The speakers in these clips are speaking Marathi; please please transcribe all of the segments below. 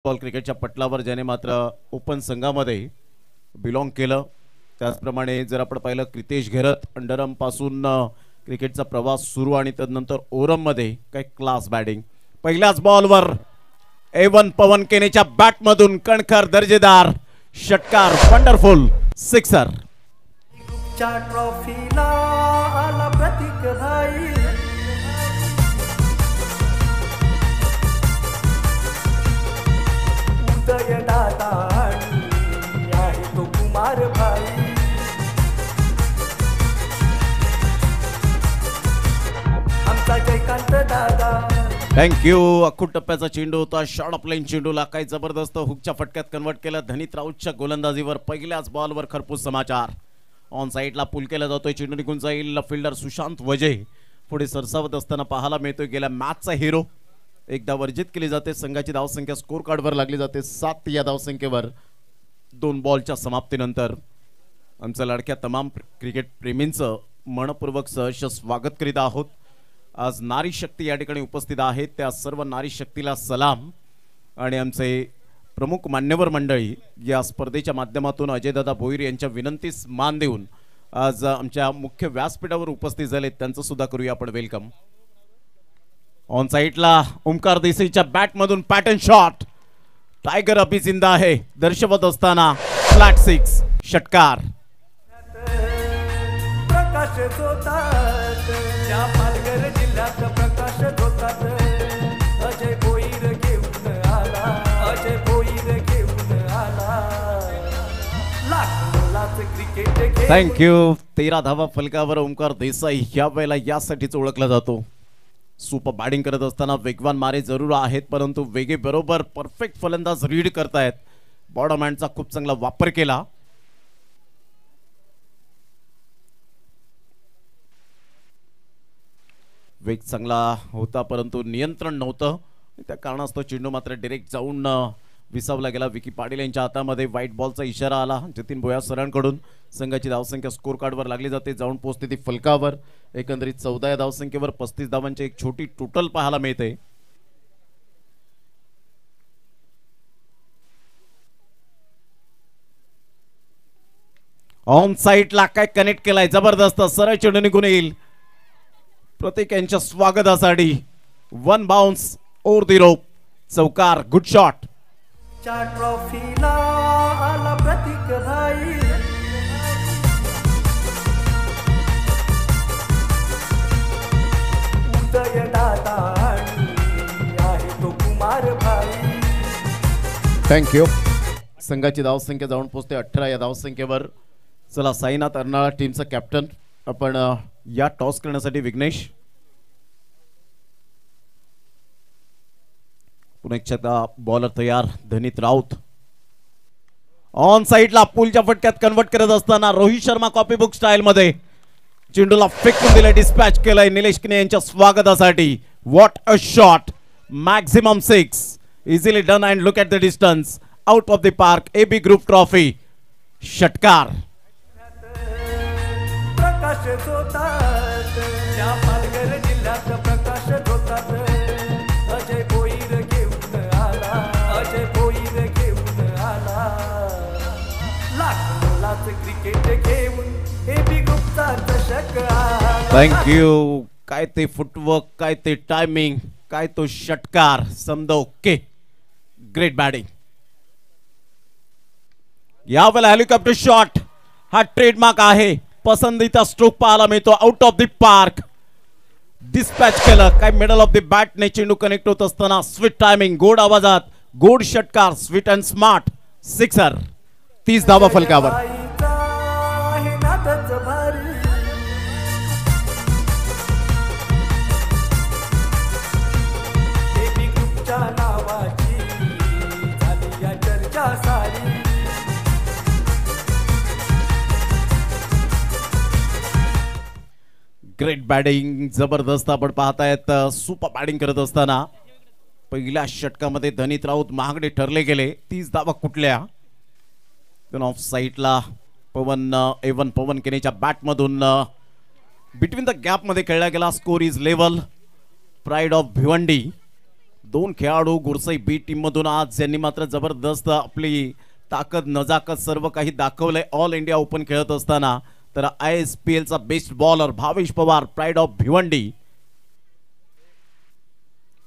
बॉल क्रिकेटच्या पटलावर ज्याने मात्र ओपन संघामध्ये बिलॉंग केलं. त्याचप्रमाणे जर आपण पाहिलं क्रितेश घेरत अंडरआर्म पासून क्रिकेटचा प्रवास सुरू आणि त्यानंतर ओरम मध्ये काय क्लास बॅटिंग. पहिल्याच बॉलवर एवन पवन केनेच्या बॅट मधून कणखर दर्जेदार षटकार, वंडरफुल सिक्सर. ट्रॉफीला आला प्रतीक भाई, उदय दादा आहे तो कुमार भाई. आमचा जयकांत दादा. थँक्यू. अख्खूट टप्प्याचा चेंडू होता. शॉर्ट ऑफ लाईन चेंडूला काय जबरदस्त हुकच्या फटक्यात कन्वर्ट केलं. धनीत राऊतच्या गोलंदाजीवर पहिल्याच बॉलवर खरपूस समाचार. ऑन साइडला पुल केला जातोय. चेंडू निघून जाईल. फिल्डर सुशांत वजे पुढे सरसावत असताना पाहायला मिळतोय. गेल्या मॅचचा हिरो. एकदा वर्जित केली जाते. संघाची धावसंख्या स्कोर कार्डवर लागली जाते 7 या धावसंख्येवर 2 बॉलच्या समाप्तीनंतर. आमच्या लाडक्या तमाम क्रिकेट प्रेमींचं मनपूर्वक सहर्ष स्वागत करीत आहोत. आज नारी शक्ती या ठिकाणी उपस्थित आहेत. त्या सर्व नारी शक्तीला सलाम. आणि आमचे प्रमुख मान्यवर मंडळी या स्पर्धेच्या माध्यमातून अजयदादा भोईर यांच्या विनंतीस मान देऊन आज आमच्या मुख्य व्यासपीठावर उपस्थित झाले. त्यांचं सुद्धा करूया आपण वेलकम. ऑन साइडला ओमकार देसाईच्या बॅट मधून पॅटर्न शॉट. टायगर अभिजिंदा आहे दर्शवत असताना फ्लॅट 6 षटकार. प्रकाश जोतात या पालघर जिल्ह्यात प्रकाश जोतात. अजय भोईर घेऊन आला, अजय भोईर घेऊन आला. लाख क्रिकेट. थँक्यू. 13 धावा फलकावर ओमकार देसाई या वेळेला यासाठीच ओळखला जातो. सुपर बॅटिंग करत असताना वेगवान मारे जरूर आहेत, परंतु वेगे बरोबर परफेक्ट फलंदाज रीड करतायत. बॉडम हँडचा खूप चांगला वापर केला. वेग चांगला होता परंतु नियंत्रण नव्हतं. त्या कारणास्तव चेंडू मात्र डायरेक्ट जाऊन विसावला गेला. विकी पाटील यांच्या हातामध्ये व्हाईट बॉलचा इशारा आला. जतीन भोया सरांकडून. संघाची धावसंख्या स्कोर कार्डवर लागली जाते. जाऊन पोहोचते ती फलकावर. एकंदरीत 14 या धावसंख्येवर 35 धावांची एक छोटी टोटल पाहायला मिळते. ऑन साइडला काय कनेक्ट केलाय जबरदस्त. सरळ चेंडू निघून येईल. प्रतीक यांच्या स्वागतासाठी 1 बाउन्स ओव्हर द रोप. चौकार. Good shot. ट्रॉफीला आला प्रतीक भाई, उदय दादा आहे तो कुमार भाई. थँक्यू. संघाची धावसंख्या जाऊन पोहोचते 18 या धावसंख्येवर. चला साईनाथ अर्नाळा टीमचा कॅप्टन आपण या टॉस करण्यासाठी. विघ्नेश पुन्हा एकदा बॉलर तयार. धनीत राऊत ऑन साइडला पुलच्या फटक्यात कन्वर्ट करत असताना Rohit Sharma copy book style मध्ये चेंडूला फेकून दिलं. डिस्पॅच केलंय निलेश किने यांच्या स्वागतासाठी. What a shot. Maximum 6. Easily done and look at the distance. Out of the park. AB group trophy षटकार. प्रकाश जोतात या पालघर जिल्ह्यात प्रकाश जोतात. अजय भोईर घेऊन आला, अजय भोईर घेऊन आला. लाख क्रिकेट घेऊन AB ग्रुपचा चषक आला. थँक्यू. काय ते फुटवर्क, काय ते टायमिंग, काय तो षटकार. समजा ओके. Great batting. यावेळेला हेलिकॉप्टर शॉट हा ट्रेडमार्क आहे. पसंतीचा स्ट्रोक पाहायला मिळतो. Out of the park. Dispatch केलं. काय मिडल ऑफ द बॅट ने चेंडू कनेक्ट होत असताना स्वीट टायमिंग. गोड आवाजात गोड षटकार. Sweet and smart sixer. 30 धावा फलकावर. Great batting. जबरदस्त आपण पाहतायत. सुपर बॅटिंग करत असताना पहिल्या षटकामध्ये धनीत राऊत महागडे ठरले गेले. 30 धावा कुठल्या. ऑफ साइडला एवन पवन केनेच्या बॅट मधून बिटवीन द गॅप मध्ये खेळला गेला. Score is level. Pride of Bhiwandi दोन खेळाडू गुरसई बी टीम मधून आज यांनी मात्र जबरदस्त आपली ताकद नजाकत सर्व काही दाखवलंय ऑल इंडिया ओपन खेळत असताना. तर ISPL चा best bowler Bhavesh Pawar pride of Bhiwandi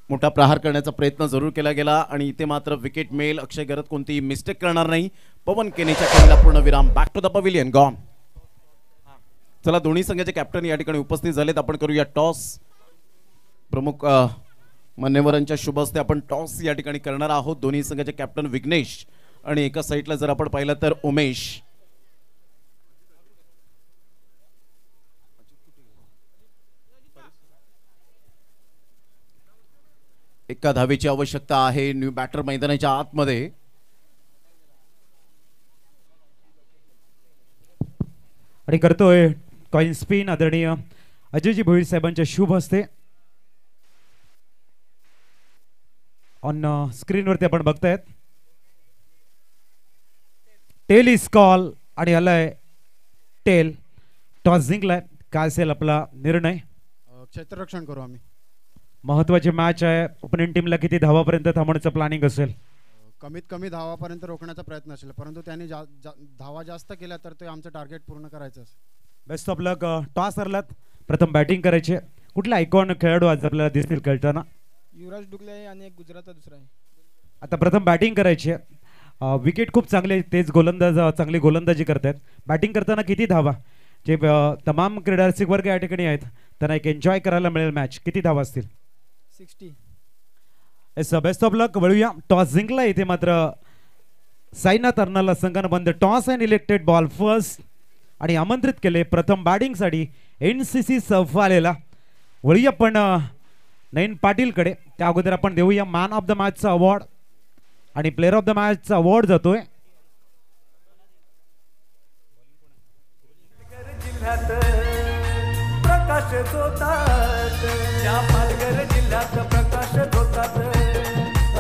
मोठा प्रहार करण्याचा प्रयत्न जरूर केला गेला आणि इथे मात्र विकेट मिळेल. अक्षय गरत कोणती मिस्टेक करणार नाही. पवन केनेच्या खेळीला पूर्ण विराम. Back to the pavilion gone. चला दोन्ही संघाचे कॅप्टन या ठिकाणी उपस्थित झालेत. आपण करूया टॉस. प्रमुख मान्यवरांच्या शुभ हस्ते आपण टॉस या ठिकाणी करणार आहोत. दोन्ही संघाचे कॅप्टन विघ्नेश आणि एका साईडला जर आपण पाहिलं तर उमेश. एका धावेची आवश्यकता आहे. न्यू बॅटर मैदानाच्या आतमध्ये. आणि करतोय कॉइन स्पिन आदरणीय अजयजी भोईर साहेबांच्या शुभ हस्ते. ऑन स्क्रीनवरती आपण बघतायत टेल इज कॉल आणि आलाय टेल. टॉस जिंकलाय. काय असेल आपला निर्णय? क्षेत्ररक्षण करू आम्ही. महत्वाची मॅच आहे. ओपनिंग टीमला किती धावापर्यंत थांबण्याचं प्लॅनिंग असेल? कमीत कमी धावापर्यंत रोखण्याचा प्रयत्न असेल, परंतु त्यांनी धावा जास्त केल्या तर ते आमचं टार्गेट पूर्ण करायचं असेल. Best of luck. टॉस हरलात. प्रथम बॅटिंग करायचे. कुठला आयकॉन खेळाडू आज आपल्याला दिसतील खेळताना? युवराज डुगले आणि एक गुजरातचा दुसरा आहे. आता प्रथम बॅटिंग करायची. विकेट खूप चांगले. तेच गोलंदाज चांगली गोलंदाजी करतात. बॅटिंग करताना किती धावा? जे तमाम क्रीडा रसिक वर्ग या ठिकाणी आहेत त्यांना एक एन्जॉय करायला मिळेल मॅच. किती धावा असतील? 60. एस बेस्ट ऑफ लक. वळूया. टॉस जिंकला इथे मात्र साईनाथ अर्नाला संघानं बंद. Toss and elected ball first आणि आमंत्रित केले प्रथम बॅटिंगसाठी NCC सफालेला. वळूया पण नयन पाटीलकडे. त्या अगोदर आपण देऊया मॅन ऑफ द मॅचचा अवॉर्ड आणि प्लेअर ऑफ द मॅचचा अवॉर्ड जातोय जिल्ह्यात प्रकाश जोतात. त्या पालघर जिल्ह्यात प्रकाश जोतात.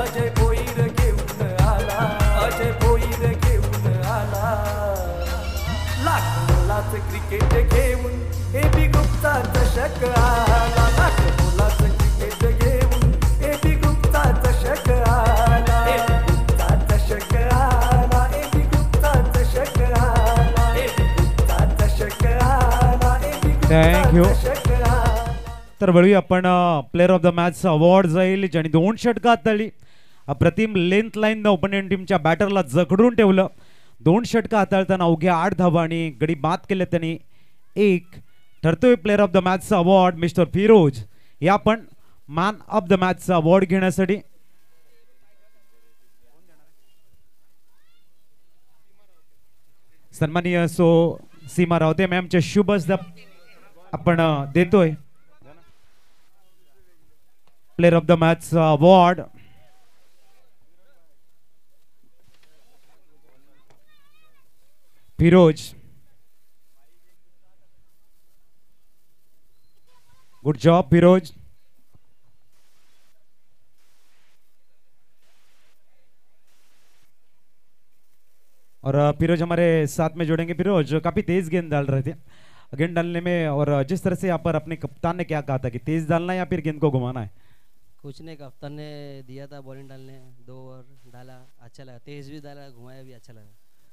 अजय भोईर घेऊन आला. अजय भोईर घेऊन आला. लाख मोलाच क्रिकेट घेऊन AB गुप्ता चषक आला. लाख मोलाच क्रिकेट घेऊन AB गुप्ता चषक आला. AB गुप्ता चषक आला. AB गुप्ता चषक आला. AB गुप्ता चषक आला. AB Gupta Thank you. चषक आला. तर वळूया आपण प्लेअर ऑफ द मॅचचा अवॉर्ड जाईल ज्यांनी 2 षटकं हाताळली. अप्रतिम लेंथ लाईन ओपनिंग टीमच्या बॅटरला जखडून ठेवलं. 2 षटकं हाताळताना अवघ्या 8 धावा आणि गडी बाद केले त्यांनी. एक ठरतोय प्लेअर ऑफ द मॅचचा अवॉर्ड मिस्टर फिरोज. या पण मॅन ऑफ द मॅचचा अवॉर्ड घेण्यासाठी सन्माननीय सीमा रावते मॅमचे शुभ हस्ते आपण देतोय प्लेअर ऑफ द मॅचचा award. Firoz. Good job Firoz. और फिरोज हमारे साथ में जुड़ेंगे. फिरोज काफी तेज गेंद डाल रहे थे. गेंद डालने में और जिस तरह से यहाँ पर अपने कप्तान ने क्या कहा था कि तेज डालना है या फिर गेंद को घुमाना है? कुछ नहीं, कप्तान ने दिया था बॉलिंग डालने. 2 ओवर डाला, अच्छा लगा. तेज भी डाला, घुमाया भी, अच्छा लगा.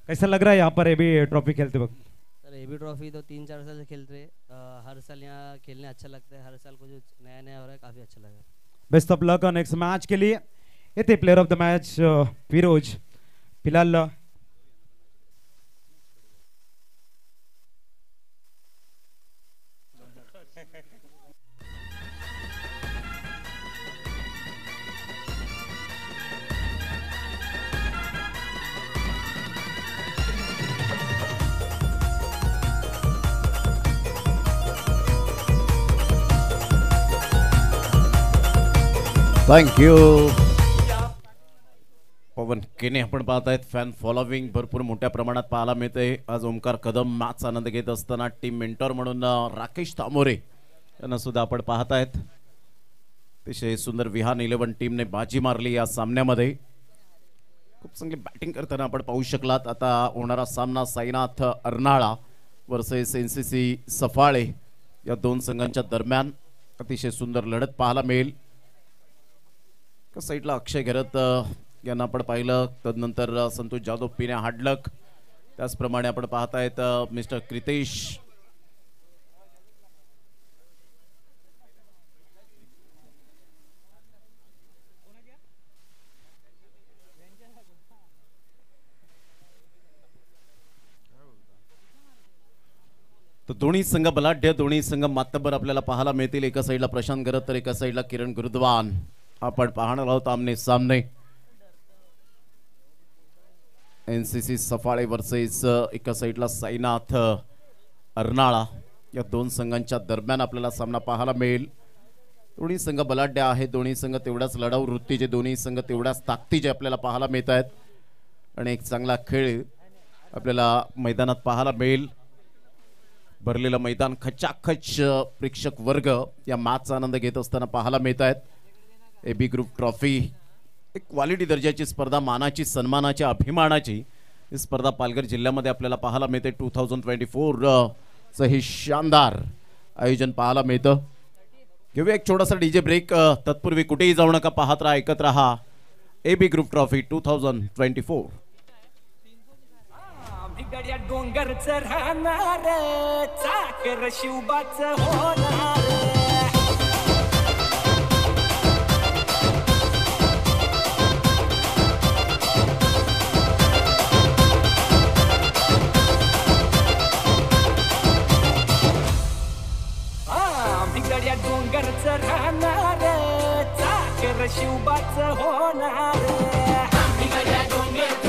कैसा लग रहा है यहाँ पर AB ट्रॉफी खेलते वक्त? सर AB ट्रॉफी तो 3-4 साल से खेलते रहे. हर साल यहाँ खेलने अच्छा लगता है. हर साल कुछ नया नया हो रहा है, काफ़ी अच्छा लगा. Best of luck next match के लिए. ये थे player of the match Firoz. फिलहाल थँक्यू. पवन केने आपण पाहतायत. फॅन फॉलोविंग भरपूर मोठ्या प्रमाणात पाहायला मिळते. आज ओमकार कदम मॅचचा आनंद घेत असताना टीम मेंटॉर म्हणून राकेश तामोरे यांना सुद्धा आपण पाहतायत. अतिशय सुंदर विहान 11 टीमने बाजी मारली या सामन्यामध्ये. खूप चांगली बॅटिंग करताना आपण पाहू शकलात. आता होणारा सामना साईनाथ अर्नाळा वर्सेस NCC सफाळे या 2 संघांच्या दरम्यान अतिशय सुंदर लढत पाहायला मिळेल. साईडला अक्षय घेरत यांना आपण पाहिलं. तदनंतर संतोष जाधव पिण्या हाडलक, त्याचप्रमाणे आपण पाहतायत मिस्टर क्रितेश. तर दोन्ही संघ बलाढ्य, दोन्ही संघ मातब्बर आपल्याला पाहायला मिळतील. एका साईडला प्रशांत गरत तर एका साईडला किरण गुरुद्वान आपण पाहणार आहोत आमने सामने. एनसीसी सफाळे वर्सेस एका साईडला साईनाथ अर्नाळा, या दोन संघांच्या दरम्यान आपल्याला सामना पाहायला मिळेल. दोन्ही संघ बलाढ्य आहेत, दोन्ही संघ तेवढ्याच लढाऊ वृत्तीचे, दोन्ही संघ तेवढ्याच ताकदीचे आपल्याला पाहायला मिळत आहेत आणि एक चांगला खेळ आपल्याला मैदानात पाहायला मिळेल. भरलेलं मैदान, खचाखच प्रेक्षक वर्ग या मॅचचा आनंद घेत असताना पाहायला मिळत आहेत. एबी ग्रुप ट्रॉफी एक क्वालिटी दर्जाची स्पर्धा, मानाची, सन्मानाची, अभिमानाची ही स्पर्धा पालघर जिल्ह्यामध्ये आपल्याला पाहायला मिळते. 2024 चं हे शानदार आयोजन पाहायला मिळतं. घेऊया एक छोटासा डीजे ब्रेक. तत्पूर्वी कुठेही जाऊ नका, पाहत राहा, ऐकत राहा एबी ग्रुप ट्रॉफी 2024. गड्या डोंगरच राहणार, चाकर शिवबाच होणार. गड्या डोंगरच राहणार, चाकर शिवबाच होणार. गड्या डोंगरच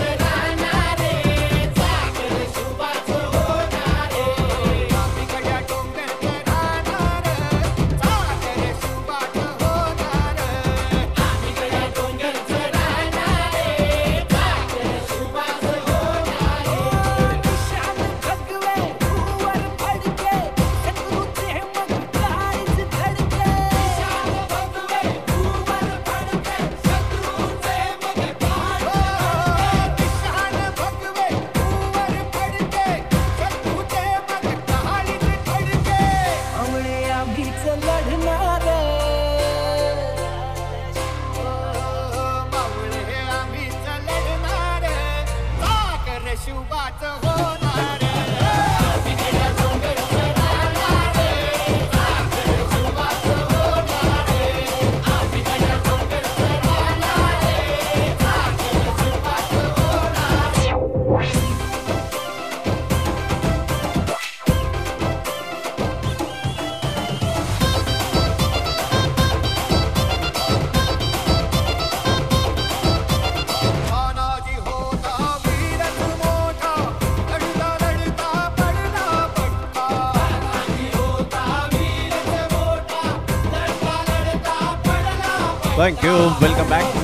थँक्यू, वेलकम बॅक.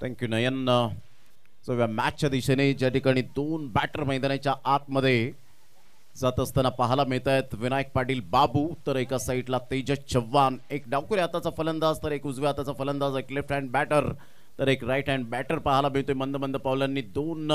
थँक्यू नयन. सो या मॅचच्या दिशेने ज्या ठिकाणी दोन बॅटर मैदानाच्या आतमध्ये जात असताना पाहायला मिळत आहेत. विनायक पाटील बाबू तर एका साईडला तेजस चव्हाण, एक डावखुऱ्या हाताचा फलंदाज तर एक उजव्या हाताचा फलंदाज, एक लेफ्ट हँड बॅटर तर एक राईट हँड बॅटर पाहायला मिळतोय. मंद मंद पावलांनी दोन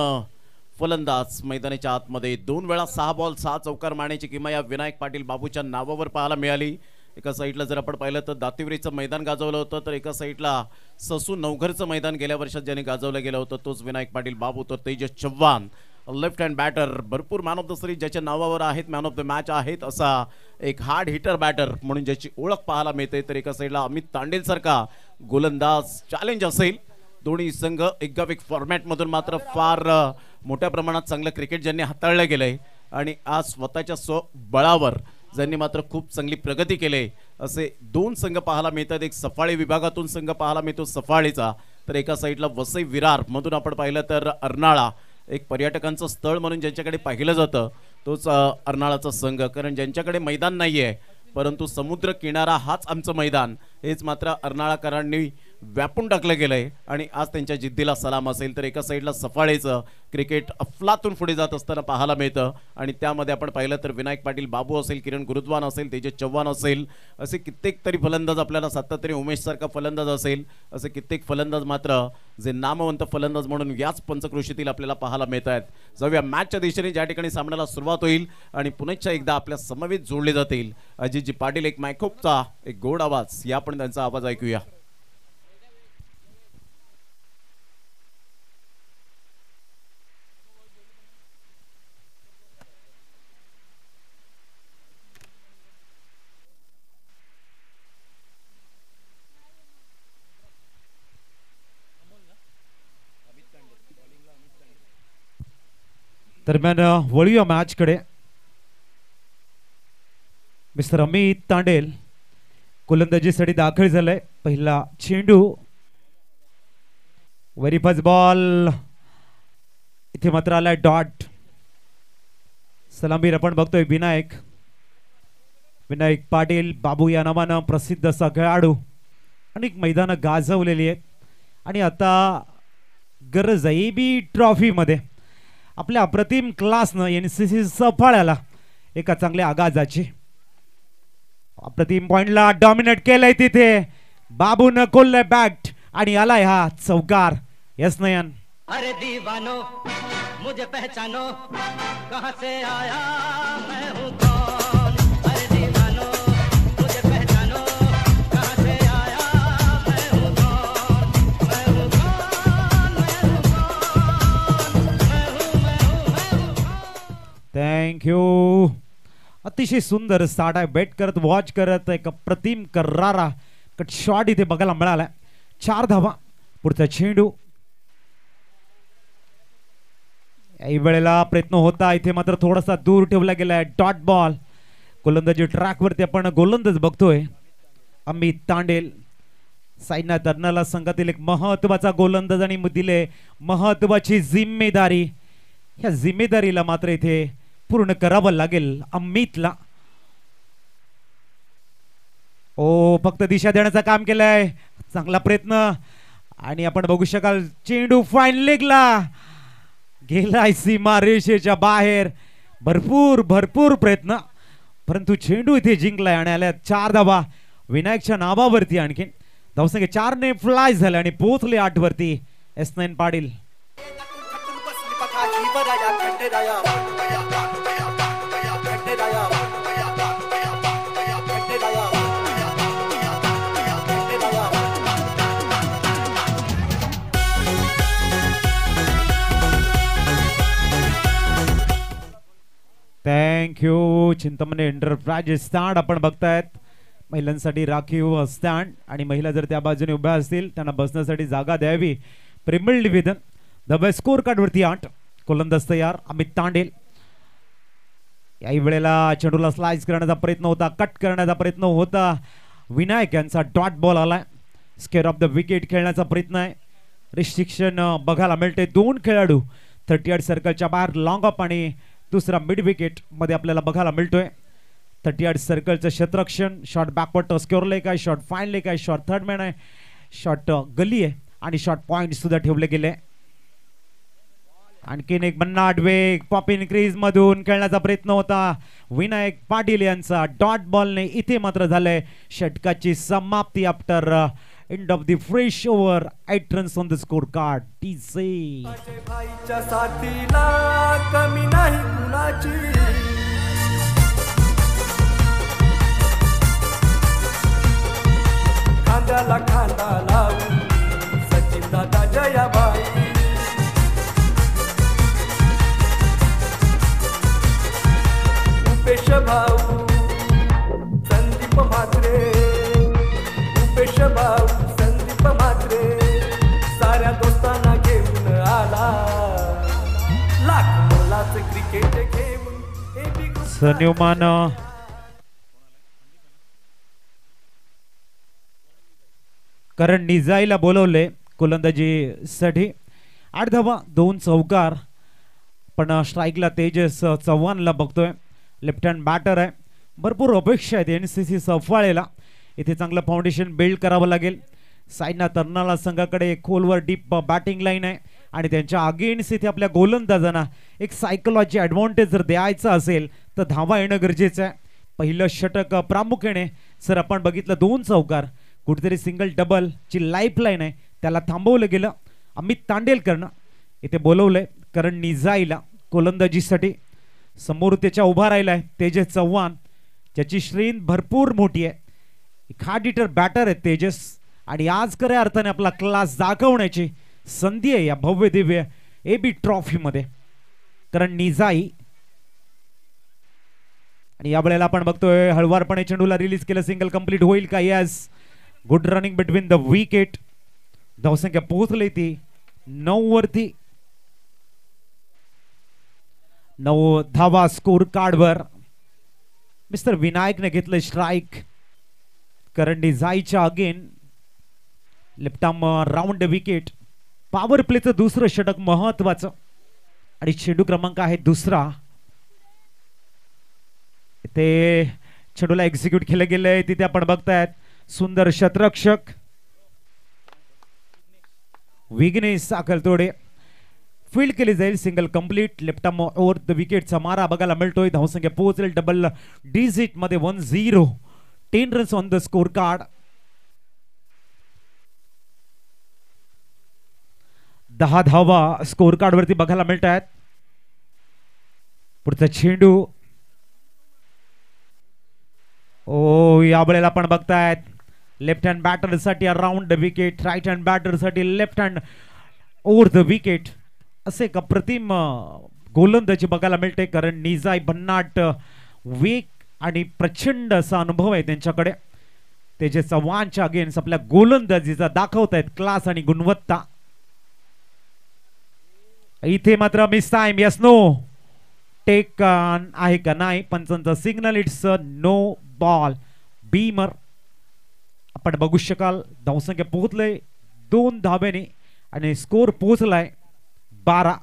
फलंदाज मैदानाच्या आतमध्ये. 2 वेळा 6 बॉल 6 चौकार मारण्याची किंमत या विनायक पाटील बाबूच्या नावावर पाहायला मिळाली. एका साईडला जर आपण पाहिलं तर दातिवरीचं मैदान गाजवलं होतं, तर एका साईडला ससू नवघरचं मैदान गेल्या वर्षात ज्याने गाजवलं गेलं होतं तोच विनायक पाटील बाबू. तर Tejas Chavan left hand batter, भरपूर मॅन ऑफ द सिरीज ज्याच्या नावावर आहेत, मॅन ऑफ द मॅच आहेत असा एक हार्ड हिटर बॅटर म्हणून ज्याची ओळख पाहायला मिळते. तर एका साईडला अमित तांडेल सारखा गोलंदाज. चॅलेंज असेल दोन्ही संघ एकावेक फॉर्मॅटमधून मात्र फार मोठ्या प्रमाणात चांगलं क्रिकेट ज्यांनी हाताळलं गेलंय आणि आज स्वतःच्या स्वबळावर ज्यांनी मात्र खूप चांगली प्रगती केली असे दोन संघ पाहायला मिळतात. एक सफाळे विभागातून संघ पाहायला मिळतो सफाळेचा, तर एका साईडला वसई विरार मधून आपण पाहिलं तर अर्नाळा, एक पर्यटकांचं स्थळ म्हणून ज्यांच्याकडे पाहिलं जातं तोच अर्नाळाचा संघ. कारण ज्यांच्याकडे मैदान नाही आहे परंतु समुद्र किनारा हाच आमचं मैदान, हेच मात्र अर्नाळाकरांनी व्यापून टाकलं गेलंय आणि आज त्यांच्या जिद्दीला सलाम असेल. तर एका साईडला सफाळेचं क्रिकेट अफलातून पुढे जात असताना पाहायला मिळतं आणि त्यामध्ये आपण पाहिलं तर विनायक पाटील बाबू असेल, किरण गुरुद्वान असेल, तेजस चव्हाण असेल, असे कित्येक तरी फलंदाज आपल्याला सातत्याने, उमेश सारखा फलंदाज असेल, असे कित्येक फलंदाज मात्र जे नामवंत फलंदाज म्हणून याच पंचक्रोशीतील आपल्याला पाहायला मिळत आहेत. जाऊया मॅचच्या दिशेने ज्या ठिकाणी सामन्याला सुरुवात होईल आणि पुन्हा एकदा आपल्या समवेत जोडले जातील अजितजी पाटील. एक मायकोपचा एक गोड आवाज, या पण त्यांचा आवाज ऐकूया. दरम्यान वळूया मॅचकडे. मिस्टर अमित तांडेल गोलंदाजीसाठी दाखल झालाय. पहिला चेंडू व्हेरी फर्स्ट बॉल इथे मात्र आलाय डॉट. सलामीर आपण बघतोय विनायक पाटील बाबू या नावानं प्रसिद्ध असा खेळाडू. अनेक मैदानं गाजवलेली आहेत आणि आता गरज आहे एबी ट्रॉफी मध्ये आपल्या अप्रतिम क्लासनं NCC सफाळ्याला एका चांगल्या आगाजाची. अप्रतिम पॉइंटला डॉमिनेट केलंय तिथे बाबूनं खोललंय बॅट आणि आलाय हा चौकार. यस नयन. अरे दीवानो मुझे पहचानो कहां से आया मैं हूं कौन. अरे दीवानो मुझे पहचानो कहां से आया मैं हूं कौन. मैं हूं कौन मैं हूं कौन. थँक्यू. अतिशय सुंदर स्टार्ट आहे. बेट करत वॉच करत एक अप्रतिम करारा कट शॉट इथे बघायला मिळाला. 4 धावा. पुढचा चेंडू या वेळेला प्रयत्न होता इथे मात्र थोडासा दूर ठेवला गेलाय. Dot ball. गोलंदाजी ट्रॅक वरती आपण गोलंदाज बघतोय अमित तांडेल. साईनाथ अर्नाला संघातील एक महत्वाचा गोलंदाज आणि दिले महत्वाची जिम्मेदारी. ह्या जिम्मेदारीला मात्र इथे पूर्ण करावं लागेल अमितला. ओ फक्त दिशा देण्याचं काम केलंय. चांगला प्रयत्न आणि आपण बघू शकाल चेंडू फाईन लेगला गेलाय सीमा रेषेच्या बाहेर. भरपूर प्रयत्न परंतु चेंडू इथे जिंकलाय आणि आल्या 4 धावा विनायकच्या नावावरती. आणखीन धावसंख्या 4 ने फ्लाय झाले आणि पोहोचले 8 वरती. S9 Patil. Thank you. Chintamani enterprises stand आपण बघतायत. महिलांसाठी राखीव स्टँड आणि महिला जर त्या बाजूने उभ्या असतील त्यांना बसण्यासाठी जागा द्यावी. प्रेमळ निवेदन. द स्कोर कार्ड वरती 8. गोलंदाज तयार अमित तांडेल. याही वेळेला चेंडूला स्लाइस करण्याचा प्रयत्न होता. कट करण्याचा प्रयत्न होता. विनायक यांचा डॉट बॉल आलाय. स्केअर ऑफ द विकेट खेळण्याचा प्रयत्न आहे. रिस्ट्रिक्शन बघायला मिळते. 2 खेळाडू 38 सर्कलच्या बाहेर लॉंग ऑफ आणि दुसरा मिड विकेट मध्ये आपल्याला बघायला मिळतोय. 38 सर्कलचं क्षेत्ररक्षण. शॉट बॅकवर्ड स्कोर लेक आहे. शॉट फाईन लेक आहे. शॉट थर्ड मॅन आहे. शॉट गली आहे आणि शॉट पॉइंट सुद्धा ठेवले गेले. आणखीन एक भन्नाट वेग पॉप इन क्रीज मधून खेळण्याचा प्रयत्न होता. विनायक पाटील यांचा डॉट बॉलने इथे मात्र झालंय षटकाची समाप्ती. After end of the fresh over 8 runs on the score card. TC भाईच्या साथीला कमी नाही कुणाची. खांद्याला खांदा लावून सचिन दादा जयाबाई. उपेश भाऊ संदीप म्हात्रे. उपेश भाऊ संदीप म्हात्रे साऱ्या दोस्तांना घेऊन आला. लाख मोलाचं क्रिकेट घेऊन एबी सन्युमान करण निजाईला बोलवले गोलंदाजीसाठी. 8 धावा 2 चौकार. पण स्ट्राईकला तेजस चव्हाणला बघतोय. लेफ्ट हँड बॅटर आहे. भरपूर अपेक्षा आहेत NCC सफाळेला. इथे चांगलं फाउंडेशन बिल्ड करावं लागेल. साईनाथ अर्नाला संघाकडे खोलवर डीप बॅटिंग लाईन आहे आणि त्यांच्या अगेन्स्ट इथे आपल्या गोलंदाजांना एक सायकोलॉजी ॲडव्हान्टेज जर द्यायचा असेल तर धावा येणं गरजेचं आहे. पहिलं षटक प्रामुख्याने सर आपण बघितलं 2 चौकार कुठेतरी सिंगल डबल ची लाईफ लाईन आहे त्याला थांबवलं गेलं. अमित तांडेलकरनं इथे बोलवलंय करण निजाईला गोलंदाजीसाठी. समोर त्याच्या उभा राहिलाय तेजस चव्हाण ज्याची श्रेणी भरपूर मोठी आहे. एक हार्ड हिटर बॅटर आहे तेजस आणि आज खऱ्या अर्थाने आपला क्लास दाखवण्याची संधी आहे या भव्य दिव्य एबी ट्रॉफी मध्ये. कारण निजाई आणि या वेळेला आपण बघतोय हळवारपणे चेंडूला रिलीज केलं. सिंगल कंप्लीट होईल का? Yes. Good running between the wicket. धावसंख्या पोहोचली ती 9 वरती. 9 धावा स्कोर कार्डवर. मिस्टर विनायकने घेतलं स्ट्राईक. करंडी जायच्या again. Left arm round wicket. Power प्लेचं दुसरं षटक महत्वाचं आणि चेंडू क्रमांक आहे दुसरा. ते चेंडूला एक्झिक्यूट केलं गेलंय. तिथे आपण बघतायत सुंदर शतरक्षक विघ्नेश साखलतोडे. फील्ड केली जाईल. Single complete. Left arm over the विकेटचा मारा बघायला मिळतोय. धावसंख्या पोहोचेल डबल डिजिट मध्ये 1-0. 10 runs on the score card. 10 धावा स्कोर कार्ड वरती बघायला मिळत आहेत. पुढचा चेंडू. ओ या वेळेला आपण बघतायत लेफ्ट हँड बॅटर साठी around the wicket. Right hand batter साठी left hand over the wicket. असे एक अप्रतिम गोलंदाजी बघायला मिळते. कारण निजाई भन्नाट वेग आणि प्रचंड असा अनुभव आहे त्यांच्याकडे. ते जे चव्हाणच्या अगेन्स्ट आपल्या गोलंदाजीचा दाखवतायत क्लास आणि गुणवत्ता. इथे मात्र mistime. Yes no take आहे का नाही. पंचांचा सिग्नल. It's no ball. बीमर आपण बघू शकाल. धावसंख्या पोहोचलंय 2 धाब्याने आणि स्कोर पोहोचलाय 12.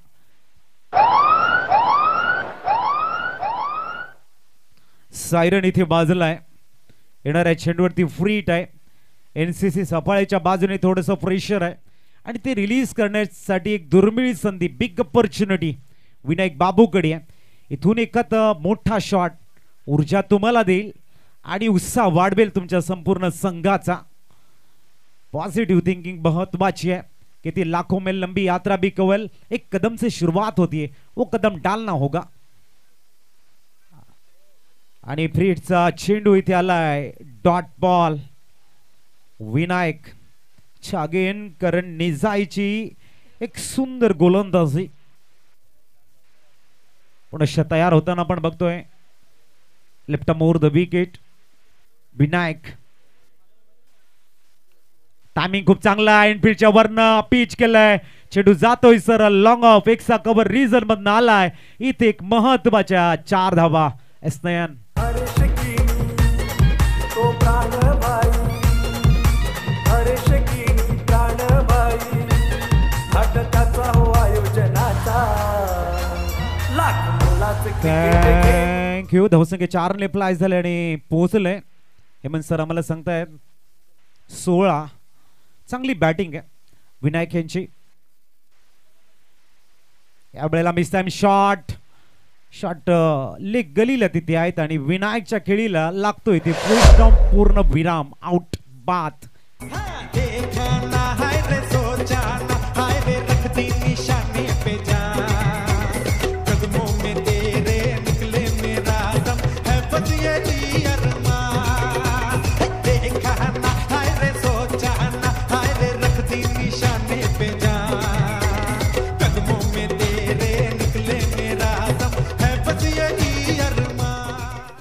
सायरन इथे बाजूलाय. येणाऱ्या चेंडूवरती फ्री हिट आहे. एनसीसी सफाळ्याच्या बाजूने थोडंसं प्रेशर आहे आणि ते रिलीज करण्यासाठी एक दुर्मिळ संधी. बिग ऑपॉर्च्युनिटी विनायक बाबूकडे आहे. इथून एखाद मोठा शॉट ऊर्जा तुम्हाला देईल आणि उत्साह वाढवेल तुमच्या संपूर्ण संघाचा. पॉझिटिव्ह थिंकिंग महत्वाची है कि थी लाखों में लंबी यात्रा भी केवल एक कदम से शुरुआत होती है, वो कदम डालना होगा. आणि फ्रीडचा चेंडू इथे आलाय. Dot ball. विनायक छागेन करण निजाईची एक सुंदर गोलंदाजी पुनश्च तयार होताना आपण बघतोय. Left more the wicket. Vinayak timing खूप चांगला आहे. इनफील्डच्या वरनं पिच केलाय. चेंडू जातोय सर लॉंग ऑफ. एकसा कव्हर रिझन मधनं आलाय. इथे एक महत्वाच्या 4 धावा. एसनयन हर्ष कीनी तो प्राणभाई, हर्ष कीनी प्राणभाई, नाटकाचा हो आयोजनाचा लाख मुलाचं क्रिकेट खेळ. थँक्यू. धावसंख्या 4 ने प्लाय झाले आणि पोहोचले. हेमंत सर आम्हाला सांगतायत 16. चांगली बॅटिंग आहे विनायक यांची. या वेळेला miss time shot. Shot leg गलीला तिथे आहेत आणि विनायकच्या खेळीला लागतोय ते फुल स्टॉप. पूर्ण विराम. आउट. बाद.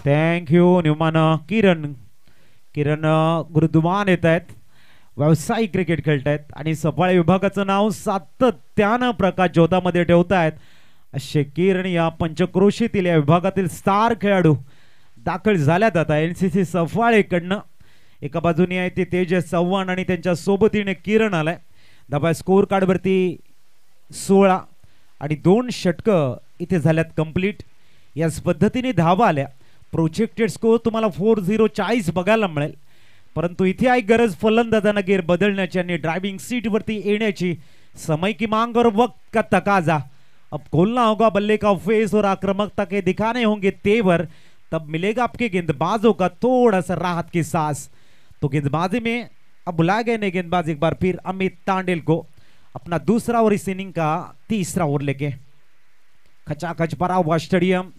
थँक्यू. न्यूमान किरण गुरुद्वान येत आहेत. व्यावसायिक क्रिकेट खेळतायत आणि सफाळे विभागाचं नाव सातत्यानं प्रकाश ज्योतामध्ये ठेवतायत असे किरण या पंचक्रोशीतील या विभागातील स्टार खेळाडू दाखल झाल्यात. आता एनसीसी सफाळेकडनं एका बाजूने आहे ते तेजस चव्हाण आणि त्यांच्या सोबतीने किरण आलाय. धाबा स्कोर कार्ड वरती 16 आणि 2 षटकं इथे झाल्यात कंप्लीट. याच पद्धतीने धावा आल्या. प्रोजेक्टेड स्कोर तुम्हाला 4-0-40 बघायला मिळेल. परंतु इथे आहे गरज फलंदाजांना गेर बदलण्याची आणि ड्राइविंग सीट वरती येण्याची. समय की मांग और वक्त का तकाजा. अब खोलना होगा बल्ले का फेस और आक्रामकता के दिखाने होंगे तेवर. तब मिलेगा आपके गेंदबाजों का थोड़ा सा राहत की सांस. तो गेंदबाजी में अब बुलाए गए नए गेंदबाज एक बार फिर अमित तांडेल को अपना दूसरा और इस इनिंग का तीसरा ओवर लेके. खचाखच भरा हुआ स्टेडियम.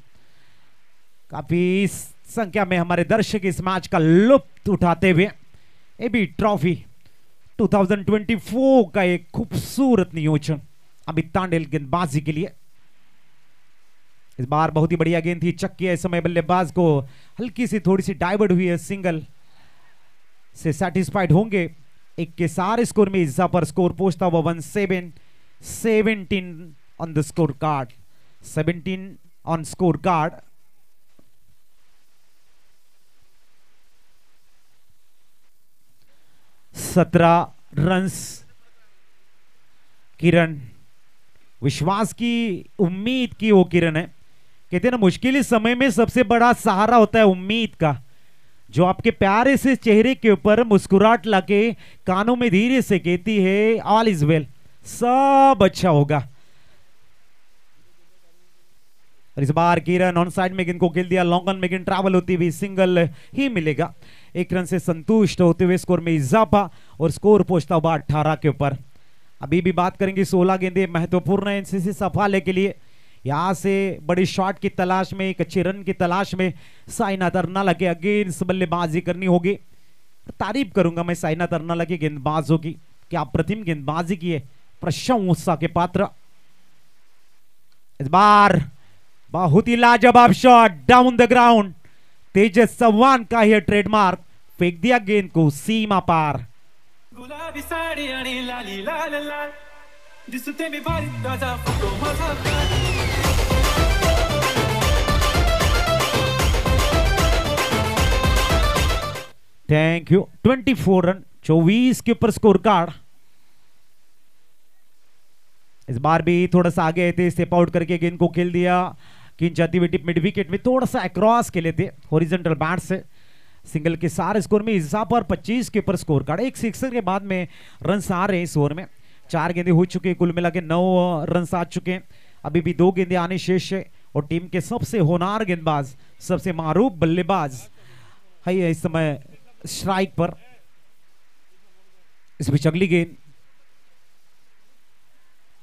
काफी संख्या में हमारे दर्शक इस मैच का लुत्फ उठाते हुए एबी ट्रॉफी 2024 का एक खूबसूरत नियोजन अमित तांडेल गेंदबाजी के लिए. इस बार बहुत ही बढ़िया गेंद थी. चक्की है समय बल्लेबाज को हल्की सी थोड़ी सी डाइवर्ट हुई है. सिंगल से सेटिस्फाइड होंगे. 1 के सारे स्कोर में इज्जा पर स्कोर पहुंचता हुआ 17 on the score card. 17 on score card. सत्रह रन्स. किरण, विश्वास की उम्मीद की वो किरण है. कहते हैं ना, मुश्किल समय में सबसे बड़ा सहारा होता है उम्मीद का, जो आपके प्यारे से चेहरे के ऊपर मुस्कुराहट लाके कानों में धीरे से कहती है ऑल इज वेल, सब अच्छा होगा. और इस बार किरण ऑन साइड में गेंद को खेल दिया. लॉन्ग ऑन में गेंद ट्रैवल होती हुई सिंगल ही मिलेगा. एक रन से संतुष्ट होते हुए स्कोर में इजाफा और स्कोर पहुंचता हुआ 18 के ऊपर. अभी भी बात करेंगे 16 गेंदें महत्वपूर्ण है एनसीसी सफाले के लिए. यहां से बड़ी शॉट की तलाश में, एक अच्छे रन की तलाश में साइनाथ अर्नाला के अगेंस्ट बल्लेबाजी करनी होगी. तारीफ करूंगा मैं साइनाथ अर्नाला की गेंदबाजों की, क्या प्रतिम गेंदबाजी की है, प्रशंसा के पात्र. इस बार बहुत ही लाजवाब shot down the ground. Tejas Chavan का यह ट्रेडमार्क, फेंक दिया गेंद को सीमा पार. गुलाबी साडी आणि लाली लाल लाल दिसते मी भारी ताजा फोटो माझा. Thank you. 24 रन 24 के ऊपर स्कोर कार्ड. इस बार भी थोड़ा सा आगे थे, स्टेप आउट करके गेंद को खेल दिया. गेंद जाती हुई टिप मिड विकेट में थोड़ा सा अक्रॉस के लिए थे हॉरिजॉन्टल बैट से. सिंगल के सारे स्कोर में इजाफा और 25 के ऊपर स्कोर कार्ड. एक सिक्सर के बाद में रन आ रहे हैं इस ओवर में. 4 गेंदे हो चुके, कुल मिला के 9 रन आ चुके हैं. अभी भी 2 गेंदे आने शेष है और टीम के सबसे होनहार गेंदबाज, सबसे मारूफ बल्लेबाज है इस समय स्ट्राइक पर. इस बीच अगली गेंद,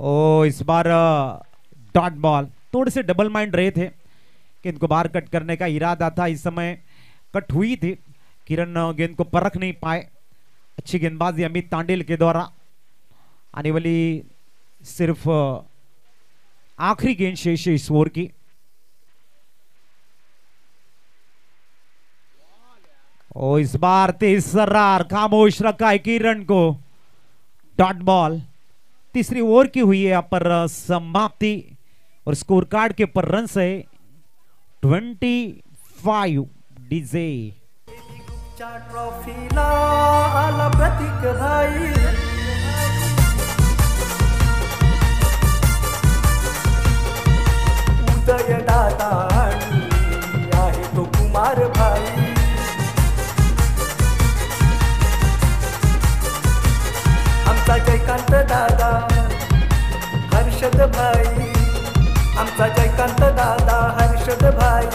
ओ इस बार डॉट बॉल. थोड़े से डबल माइंड रहे थे कि इनको बाहर कट करने का इरादा था. इस समय कट हुई थी, किरण गेंद को परख नहीं पाए. अच्छी गेंदबाजी अमित तांडेल के द्वारा. आने वाली सिर्फ आखिरी गेंद शेष है इस ओवर की. ओ इस बार तेज सर्रार खामोश रखा है किरण को. Dot ball. तीसरी ओवर की हुई है यहाँ पर समाप्ति और स्कोर कार्ड के ऊपर रन है 25. डीजे ट्रॉफीला आला प्रतीक भाई. उदय दादा आहे तो कुमार भाई. आमचा जयकांत दादा हर्षद भाई. आमचा जयकांत दादा हर्षद भाई.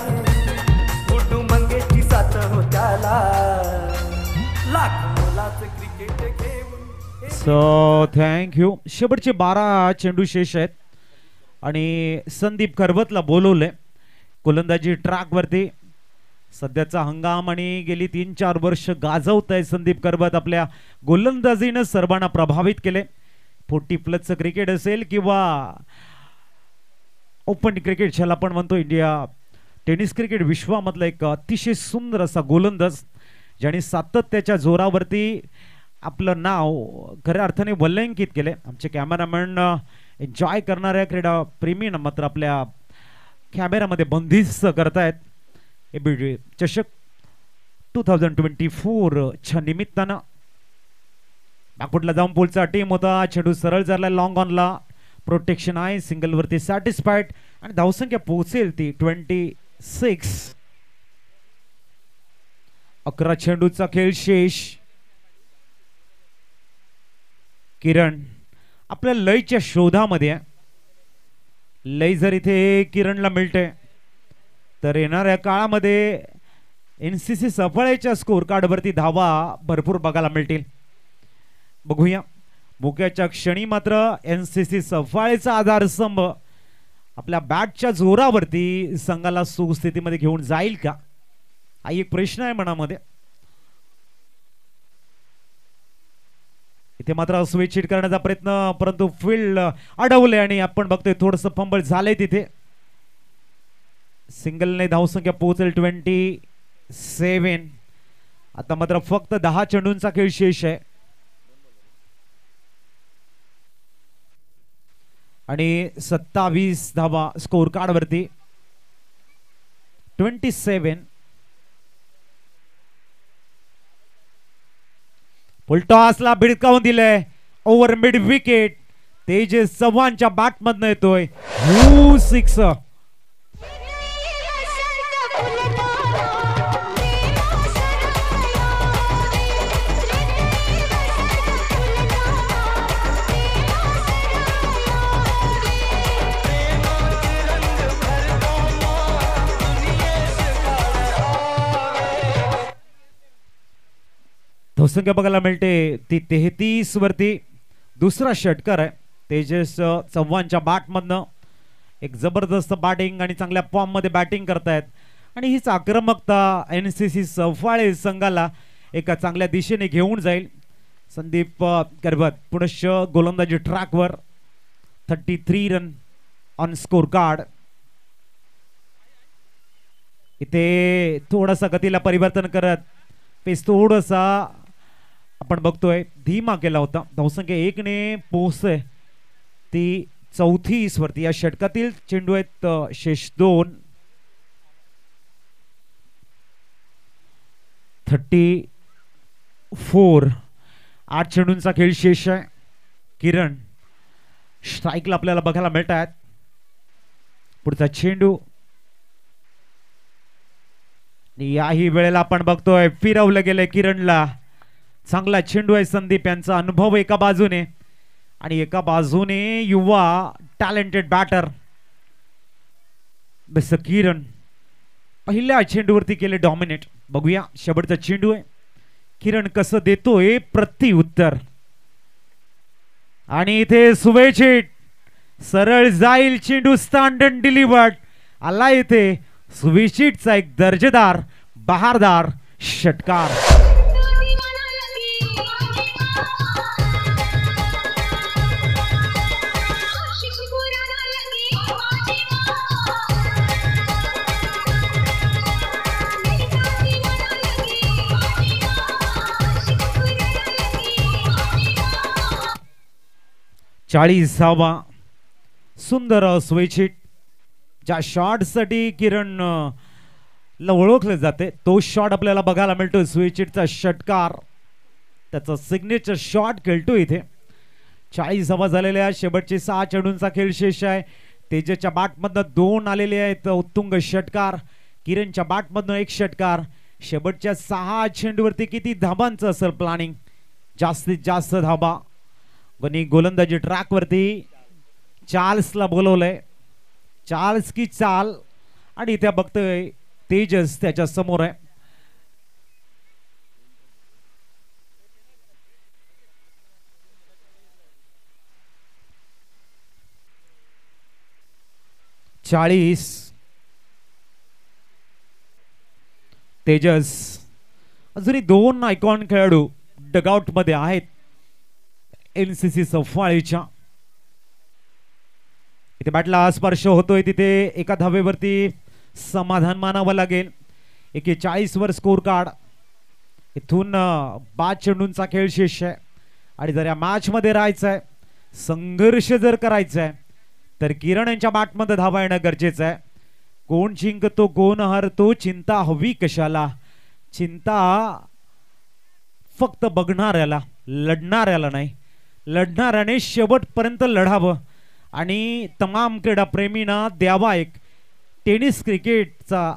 गुड्डू मंगेशची साथ हो त्याला लाख मोलाचं क्रिकेट घेऊन. So thank you. शेवटचे 12 चेंडू शेष आहेत आणि संदीप करवतला बोलवलंय गोलंदाजी ट्रॅक वरती. सध्याचा हंगाम आणि गेली 3-4 वर्ष गाजवत आहे संदीप करवत. आपल्या गोलंदाजीनं सर्वांना प्रभावित केले. 40+ क्रिकेट असेल किंवा ओपन क्रिकेट ज्याला आपण म्हणतो, इंडिया टेनिस क्रिकेट विश्वामधला एक अतिशय सुंदर असा गोलंदाज, ज्याने सातत्याच्या जोरावरती आपलं नाव खऱ्या अर्थाने वलंकित केले. आमचे कॅमेरामॅन एन्जॉय करणाऱ्या क्रीडा प्रेमींना मात्र आपल्या कॅमेरामध्ये बंदिस्त करतायत. एबीडी चषक 2024 च्या निमित्तानं बॅकफुटला जाऊन पुढचा टीम होता. चेंडू सरळ झाला लॉंग ऑनला. प्रोटेक्शन आहे, सिंगल वरती सॅटिस्फाईड आणि धावसंख्या पोहोचेल ती 26. 11 चेंडूचा खेळ शेष. किरण आपल्या लयच्या शोधामध्ये आहे. लय जर इथे किरणला मिळते तर येणाऱ्या काळामध्ये एनसीसी सफळतेच्या स्कोर कार्ड वरती धावा भरपूर बघायला मिळतील. बघूया मुक्याच्या क्षणी मात्र एनसीसी सफाळेचा आधारस्तंभ आपल्या बॅटच्या जोरावरती संघाला सुस्थितीमध्ये घेऊन जाईल का, हा एक प्रश्न आहे मनामध्ये. इथे मात्र स्विच हिट करण्याचा प्रयत्न, परंतु फील्ड अडवले आणि आपण बघतोय थोडंसं फंबल झालंय तिथे. सिंगलने धावसंख्या पोहोचेल 27. आता मात्र फक्त 10 चेंडूंचा खेळ शेष आहे आणि 27 धावा स्कोर कार्ड वरती. 27. फुलटॉसला भिडकावून दिलंय ओव्हर मिड विकेट. तेजस चव्हाणच्या बॅट मधनं येतोय 6. धावसंख्या बघायला मिळते ती 33 वरती. दुसरा षटकार आहे तेजस चव्हाणच्या बॅट मधनं. एक जबरदस्त बॅटिंग आणि चांगल्या फॉर्म मध्ये बॅटिंग करतायत आणि हीच आक्रमकता NCC सफाळे संघाला एका चांगल्या दिशेने घेऊन जाईल. संदीप करवत पुनश्च गोलंदाजी ट्रॅकवर 33 रन ऑन स्कोर कार्ड. इथे थोडासा गतीला परिवर्तन करत पेस थोडासा आपण बघतोय धीमा केला होता. धावसंख्या 1 ने पोहोचते ती 34 वरती. या षटकातील चेंडू आहेत शेष 2. 34. 8 चेंडूंचा खेळ शेष आहे. किरण स्ट्राईकला आपल्याला बघायला मिळत आहेत. पुढचा चेंडू याही वेळेला आपण बघतोय फिरवलं गेलंय किरणला. चांगला चेंडू आहे. संदीप यांचा अनुभव एका बाजूने आणि एका बाजूने युवा टॅलेंटेड बॅटर बस किरण पहिल्या चेंडूवरती केले डॉमिनेट. बघूया शेवटचा चेंडू आहे. किरण कसं देतोय प्रति उत्तर आणि इथे सुवेचिट सरळ जाईल चेंडू स्टँडर्ड डिलिव्हर्ड आला. इथे सुवेचिटचा एक दर्जेदार बहारदार षटकार. चाळीसावा सुंदर स्वेचिट. ज्या शॉट साठी किरण ला ओळखले जाते तो शॉट आपल्याला बघायला मिळतो. स्वेचिटचा षटकार त्याचा सिग्नेचर शॉट खेळतो इथे. 40 धावा झालेल्या. शेवटचे 6 चेंडूंचा खेळ शेष आहे. तेजसच्या बॅटमधनं 2 आलेले आहेत उत्तुंग षटकार. किरणच्या बॅटमधनं 1 षटकार. शेवटच्या 6 चेंडूवरती किती धाबांचं असेल प्लॅनिंग? जास्तीत जास्त धाबा. गणी गोलंदाजी ट्रॅक वरती चार्ल्सला बोलवलंय. चार्ल्स की चाल आणि इथे बघतोय तेजस त्याच्या समोर आहे. चाळीस तेजस. अजूनही 2 आयकॉन खेळाडू डगआउट मध्ये आहेत NCC सफाळीच्या. इथे बॅटला स्पर्श होतोय तिथे एका धावेवरती समाधान मानावं लागेल. 41 वर स्कोर कार्ड. इथून 5 चेंडूंचा खेळ शेष आहे आणि जर या मॅच मध्ये राहायचं आहे संघर्ष जर करायचा आहे तर किरण यांच्या बॅटमध्ये धावा येणं गरजेचं आहे. कोण जिंकतो कोण हरतो चिंता हवी कशाला? चिंता फक्त बघणाऱ्याला लढणाऱ्याला नाही. लढणाऱ्याने शेवटपर्यंत लढावं आणि तमाम क्रीडा प्रेमींना द्यावा एक टेनिस क्रिकेटचा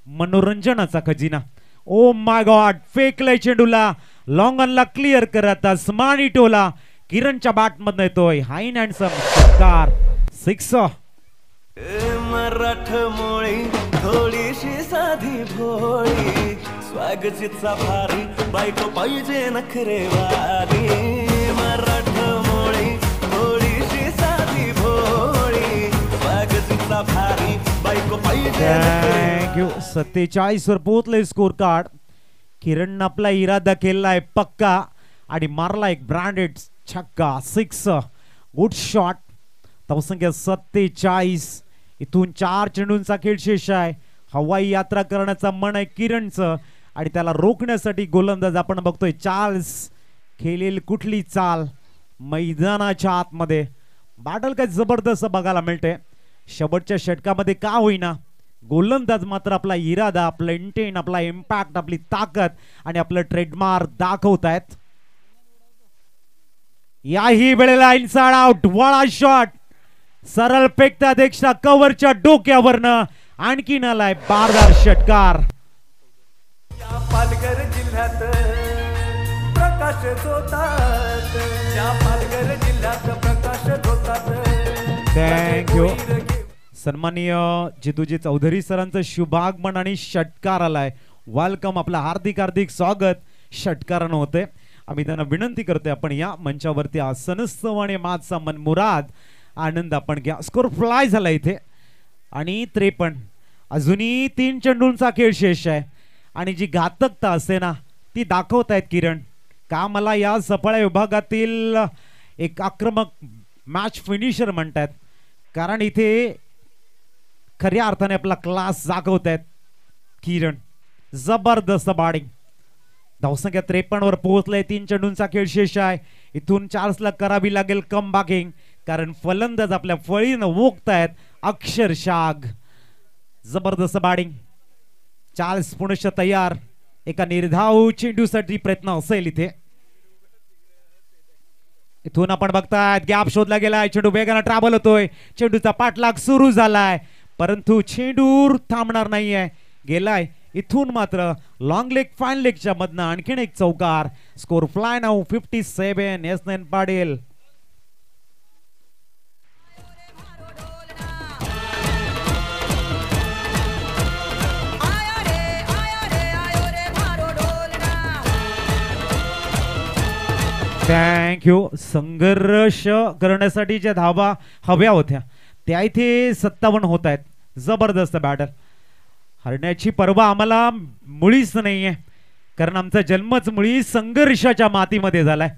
मनोरंजनाचा खजिना. ओ माय गॉड फेकलंय चेंडूला. लॉंग ऑनला क्लिअर करत आसमानी टोला किरणच्या बॅटमधनं येतोय. हाईन हँडसम षटकार 6. मराठमोळी थोडीशी साधी भोळी स्वागतीचा भारी बायको पाहिजे नखरेवाली. मराठमोळी थोडीशी साधी भोळी स्वागतीचा भारी बायको पाहिजे. थँक्यू. 47 वर पोहोचले स्कोर कार्ड. किरण आपला इरादा केलाय पक्का आणि मारला एक ब्रँडेड छक्का 6. Good shot. धावसंख्या 47. इथून 4 चेंडूंचा खेळ शेष आहे. हवाई यात्रा करण्याचा मन आहे किरणचं आणि त्याला रोखण्यासाठी गोलंदाज आपण बघतोय चार्ल्स खेळेल कुठली चाल मैदानाच्या आतमध्ये. बॅटल काय जबरदस्त बघायला मिळते. शेवटच्या षटकामध्ये का होईना गोलंदाज मात्र आपला इरादा, आपला इंटेंट, आपला इम्पॅक्ट, आपली ताकद आणि आपलं ट्रेडमार्क दाखवतायत. याही वेळेला इनसाइड आउट, वळा शॉट, सरळ फेकतात एक्स्ट्रा कव्हरच्या डोक्यावरनं, आणखीन आलाय बारदार षटकार. या पालघर जिल्ह्यात प्रकाश होतात, या पालघर जिल्ह्यात प्रकाश होतात. थँक्यू. सन्माननीय जितूजी चौधरी सरांचं शुभागमन आणि षटकार आलाय. वेलकम, आपलं हार्दिक हार्दिक स्वागत षटकारानं होते. आम्ही त्यांना विनंती करतोय आपण या मंचावरती आसनस्थव आणि माझा मनमुराद आनंद आपण घ्या. स्कोर फ्लाय झाला इथे आणि 53. अजूनही 3 चेंडूंचा खेळ शेष आहे आणि जी घातकता असते ना ती दाखवतायत किरण. का मला या सफळ विभागातील एक आक्रमक मॅच फिनिशर म्हणतात, कारण इथे खऱ्या अर्थाने आपला क्लास दाखवतायत किरण. जबरदस्त बॅटिंग. धावसंख्या 53 वर पोहोचलंय. 3 चेंडूंचा खेळ शेष आहे. इथून चार्ल्सला करावी लागेल कम बॅकिंग, कारण फलंदाज आपल्या फळीनं वोकतायत अक्षरशः. जबरदस्त बॅटिंग. चार्ल्स पुनश्च तयार. एका निर्धाव चेंडूसाठी प्रयत्न असेल इथे. इथून आपण बघताय गॅप शोधला गेलाय. चेंडू वेगाने ट्रॅव्हल होतोय. चेंडूचा पाठलाग सुरू झालाय, परंतु चेंडू थांबणार नाहीये. गेलाय. इथून मात्र लॉंग लेग फाइन लेगच्या मधनं आणखीन एक चौकार. Score fly now 57. S9 Patil. Thank you. संघर्ष करण्यासाठी ज्या धावा हव्या होत्या त्या इथे 57 होत आहेत. जबरदस्त बॅटल. हरण्याची पर्वा आम्हाला मुळीच नाहीये, कारण आमचा जन्मच मुळी संघर्षाच्या मातीमध्ये झालाय.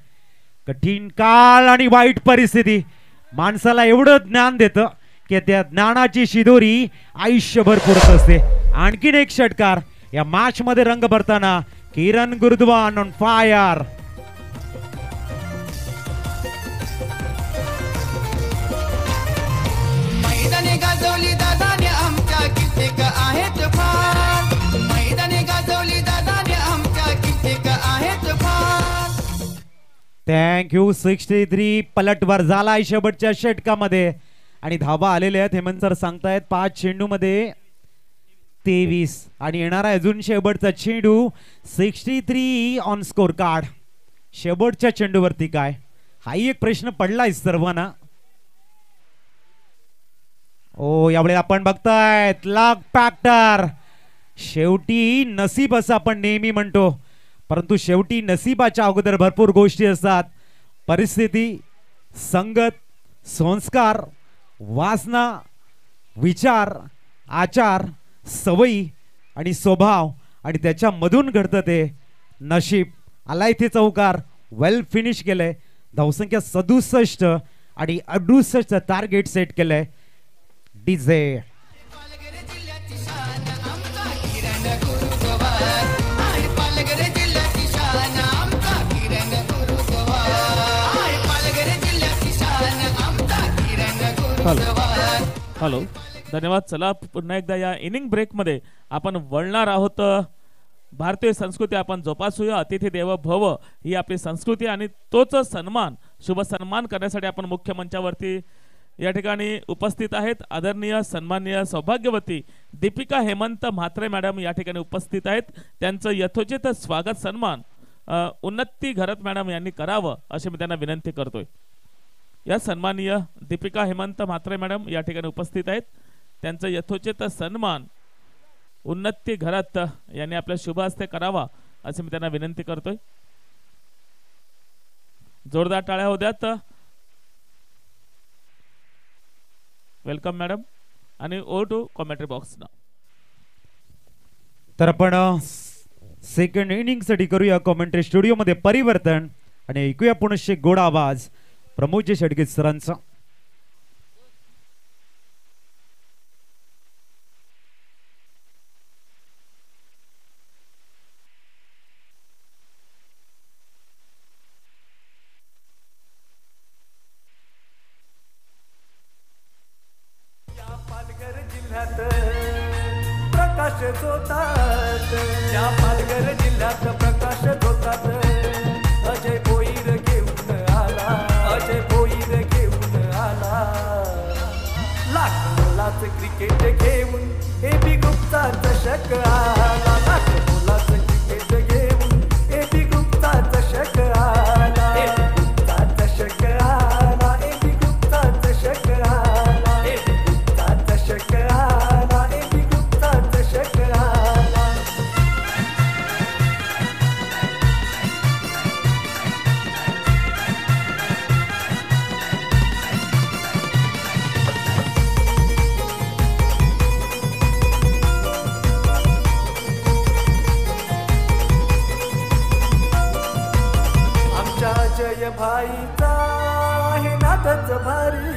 कठीण काळ आणि वाईट परिस्थिती माणसाला एवढं ज्ञान देतं की त्या ज्ञानाची शिदोरी आयुष्यभर पुरत असते. आणखीन एक षटकार या मॅच मध्ये रंग भरताना किरण गुरुद्वान ऑन फायर. मैदानी गाजवली दादाने आमच्या कित्येक आहेत फार, मैदानी गाजवली दादाने आमच्या कित्येक आहेत फार. थँक्यू. 63 पलटवर झालाय शेवटच्या षटकामध्ये आणि धावा आलेल्या आहेत. हेमंत सर सांगतायत 5 चेंडू मध्ये 23 आणि येणारा अजून शेवटचा चेंडू 63 ऑन स्कोर कार्ड. शेवटच्या चेंडूवरती काय, हाही एक प्रश्न पडलाय सर्वांना. ओ यावेळेला आपण बघतायत लक फॅक्टर. शेवटी नसीब असं आपण नेहमी म्हणतो, परंतु शेवटी नसीबाच्या अगोदर भरपूर गोष्टी असतात. परिस्थिती, संगत, संस्कार, वासना, विचार, आचार, सवयी आणि स्वभाव आणि त्याच्यामधून घडतं ते नशीब. आला इथे चौकार. वेल फिनिश केलंय. धावसंख्या 67 आणि 68 टार्गेट सेट केलंय. डीजे हॅलो, धन्यवाद. चला पुन्हा एकदा या इनिंग ब्रेकमध्ये आपण वळणार आहोत. भारतीय संस्कृती आपण जोपासूया. अतिथी देव भव ही आपली संस्कृती आणि तोच सन्मान, शुभ सन्मान करण्यासाठी आपण मुख्य मंचावरती या ठिकाणी उपस्थित आहेत. आदरणीय सन्माननीय सौभाग्यवती दीपिका हेमंत म्हात्रे मॅडम या ठिकाणी उपस्थित आहेत. त्यांचं यथोचित स्वागत सन्मान उन्नती घरत मॅडम यांनी करावं अशी मी त्यांना विनंती करतोय. या सन्माननीय दीपिका हेमंत म्हात्रे मॅडम या ठिकाणी उपस्थित आहेत. त्यांचं यथोचित सन्मान उन्नती घरत यांनी आपल्या शुभ हस्ते करावा अशी मी त्यांना विनंती करतोय. जोरदार टाळ्या होऊ द्यात. Welcome madam. आणि ओ टू कॉमेंट्री बॉक्स ना. तर आपण सेकंड इनिंग साठी करूया कॉमेंट्री स्टुडिओ मध्ये परिवर्तन आणि ऐकूया पुनश्च गोड आवाज प्रमोदजी शेडगे सरांचा. पालघर जिल्ह्यात प्रकाश झोतात या पालघर जिल्ह्यात प्रकाश झोतात अजय भोईर घेऊन आला अजय भोईर घेऊन आला लाख मोलाचं क्रिकेट घेऊन एबी गुप्ता चषक आला लाख मोलाचं क्रिकेट घेऊन एबी गुप्ता चषक आला एबी गुप्ता चषक आला एबी गुप्ता चषक आला एबी गुप्ता चषक आला एबी गुप्ता चषक आला आमच्या जय भाईचा आहे नादच भारी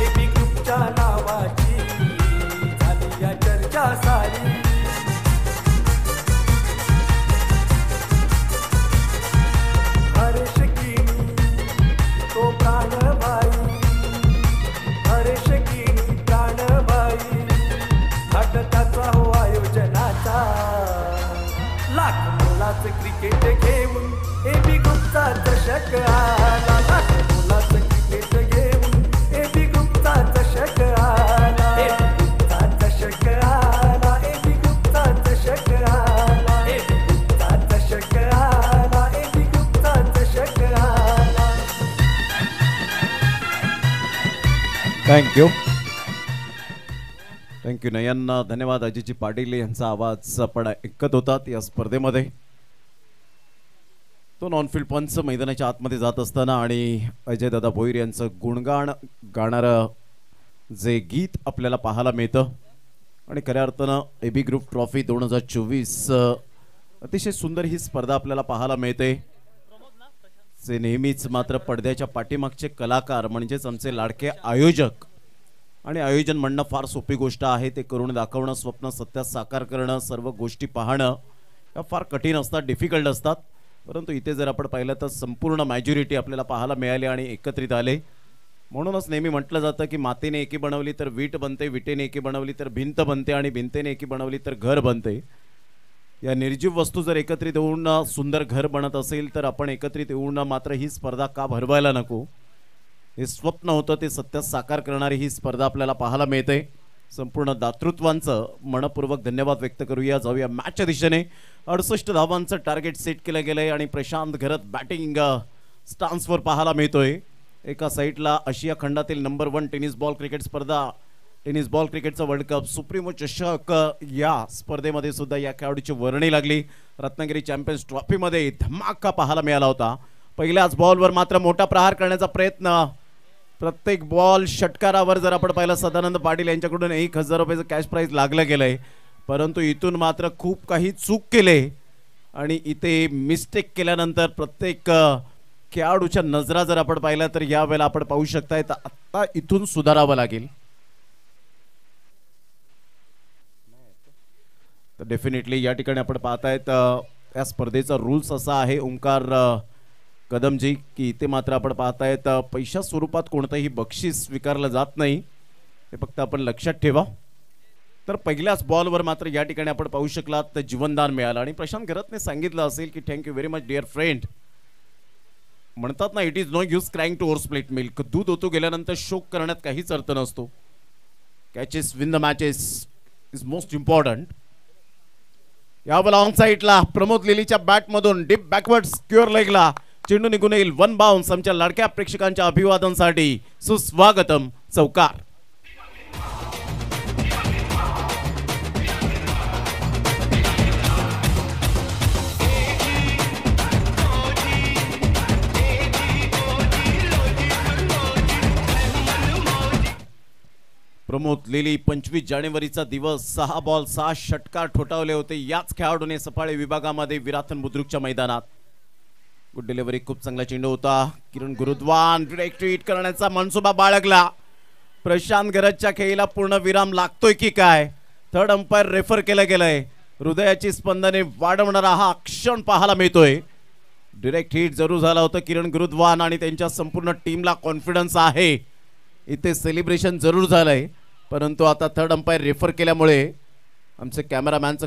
एबी ग्रुपच्या नावाची झाली या चर्चा सारी हरेश गिणी तो प्राणभाई हरेश गिणी प्राणभाई थाट त्याचा हो आयोजनाचा लाख मोलाचं क्रिकेट घेऊन एबी गुप्ता चषक आला लाख मोलाचं क्रिकेट घेऊन एबी गुप्ता चषक आला एबी गुप्ता चषक आला एबी गुप्ता चषक आला एबी गुप्ता चषक आला एबी गुप्ता चषक आला थँक्यू थँक्यू नयन धन्यवाद. अजितजी पाटील यांचा आवाज आपण ऐकत होतात या स्पर्धेमध्ये. तो नॉनफिल्ड पंच मैदानाच्या आतमध्ये जात असताना आणि अजयदादा भोईर यांचं गुणगान गाणारं जे गीत आपल्याला पाहायला मिळतं आणि खऱ्या अर्थानं एबी ग्रुप ट्रॉफी 2024 अतिशय सुंदर ही स्पर्धा आपल्याला पाहायला मिळते. जे नेहमीच मात्र पडद्याच्या पाठीमागचे कलाकार म्हणजेच आमचे लाडके आयोजक आणि आयोजन म्हणणं फार सोपी गोष्ट आहे. ते करून दाखवणं, स्वप्न सत्यात साकार करणं, सर्व गोष्टी पाहणं या फार कठीण असतात, डिफिकल्ट असतात. परंतु इथे जर आपण पाहिलं तर संपूर्ण मॅजॉरिटी आपल्याला पाहायला मिळाली आणि एकत्रित आले. म्हणूनच नेहमी म्हटलं जातं की मातीने एकी बनवली तर वीट बनते, विटेने एकी बनवली तर भिंत बनते आणि भिंतेने एकी बनवली तर घर बनते. या निर्जीव वस्तू जर एकत्रित येऊन सुंदर घर बनत असेल तर आपण एकत्रित येऊन मात्र ही स्पर्धा का भरवायला नको. हे स्वप्न होतं ते सत्यात साकार करणारी ही स्पर्धा आपल्याला पाहायला मिळते. संपूर्ण दातृत्वांचं मनपूर्वक धन्यवाद व्यक्त करूया. जाऊया मॅचच्या दिशेने. 68 धावांचं टार्गेट सेट केलं गेलंय आणि प्रशांत घरत बॅटिंग स्टान्सवर पाहायला मिळतोय. एका साईडला आशिया खंडातील नंबर 1 टेनिस बॉल क्रिकेट स्पर्धा, टेनिस बॉल क्रिकेटचा वर्ल्ड कप सुप्रीमो चषक या स्पर्धेमध्ये सुद्धा या खेळाडूची वर्णी लागली. रत्नागिरी चॅम्पियन्स ट्रॉफीमध्ये धमाका पाहायला मिळाला होता. पहिल्याच बॉलवर मात्र मोठा प्रहार करण्याचा प्रयत्न. प्रत्येक बॉल षटकारावर जर आपण पाहिलं सदानंद पाटील यांच्याकडून 1000 रुपयाचं कॅश प्राईज लागलं गेलंय. परंतु इथून मात्र खूप काही चूक केले आणि इथे मिस्टेक केल्यानंतर प्रत्येक खेळाडूच्या नजरा जर आपण पाहिल्या तर यावेळेला आपण पाहू शकताय तर आता इथून सुधारावं लागेल. तर डेफिनेटली या ठिकाणी आपण पाहतायत या स्पर्धेचा रूल्स असा आहे ओंकार कदमजी की इथे मात्र आपण पाहतायत पैशा स्वरूपात कोणतंही बक्षीस स्वीकारलं जात नाही. हे फक्त आपण लक्षात ठेवा. तर पहिल्याच बॉलवर मात्र या ठिकाणी आपण पाहू शकलात तर जीवनदान मिळालं आणि प्रशांत घरतने सांगितलं असेल की thank you very much dear friend. म्हणतात ना it is no use crying to over split milk. दूध ओतू गेल्यानंतर शोक करण्यात काहीच अर्थ नसतो. Catches win the matches is most important. यावेळेला ऑन साईडला प्रमोद लिलीच्या बॅटमधून डीप बॅकवर्ड स्क्युअर लेगला चेंडू निघून येईल. 1 बाउन्स. आमच्या लाडक्या प्रेक्षकांच्या अभिवादनासाठी सुस्वागतम चौकार. प्रमोद लिली 25 जानेवारीचा दिवस 6 बॉल 6 षटकार ठोठावले होते याच खेळाडूने सफाळे विभागामध्ये विराथन बुद्रुकच्या मैदानात. Good delivery. खूप चांगला चेंडू होता. किरण गुरुद्वान डायरेक्ट हिट करण्याचा मनसुबा बाळगला. प्रशांत घरतच्या खेळीला पूर्ण विराम लागतोय की काय. थर्ड अंपायर रेफर केलं गेलंय. हृदयाची स्पंदने वाढवणारा हा क्षण पाहायला मिळतोय. डायरेक्ट हिट जरूर झाला होता किरण गुरुद्वान आणि त्यांच्या संपूर्ण टीमला कॉन्फिडन्स आहे इथे सेलिब्रेशन जरूर झालंय, परंतु आता थर्ड अंपायर रेफर केल्यामुळे आमचे कॅमेरामॅनचं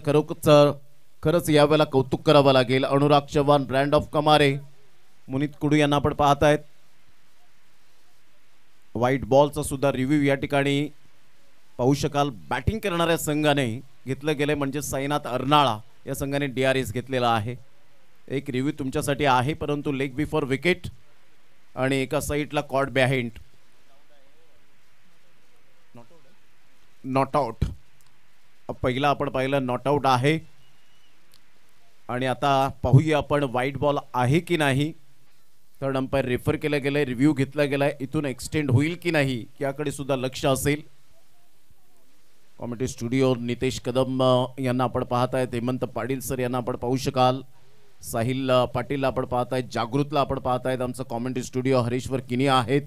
खरंच यावेळेला कौतुक करावं लागेल. अनुराग चव्हाण, ब्रँड ऑफ कमारे, मुनीत कुडू यांना आपण पाहतायत. व्हाईट बॉलचा सुद्धा रिव्ह्यू या ठिकाणी पाहू शकाल. बॅटिंग करणाऱ्या संघाने घेतलं गेलंय म्हणजे साईनाथ अर्नाळा या संघाने DRS घेतलेला आहे. एक रिव्ह्यू तुमच्यासाठी आहे, परंतु लेग बिफोर विकेट आणि एका साईडला कॉर्ड बिहाइंड, नॉट आउट. पहिला आपण पाहिलं नॉट आउट आहे आणि आता पाहूया आपण व्हाईट बॉल आहे की नाही. थर्ड अंपायर रेफर केलं गेलंय, रिव्ह्यू घेतला गेलाय, इथून एक्सटेंड होईल की नाही याकडे सुद्धा लक्ष असेल. कॉमेंट्री स्टुडिओ नितेश कदम यांना आपण पाहतायत, हेमंत पाटील सर यांना आपण पाहू शकाल, साहिल पाटीलला आपण पाहतायत, जागृतला आपण पाहतायत. आमचं कॉमेंट्री स्टुडिओ हरीश्वर किनी आहेत.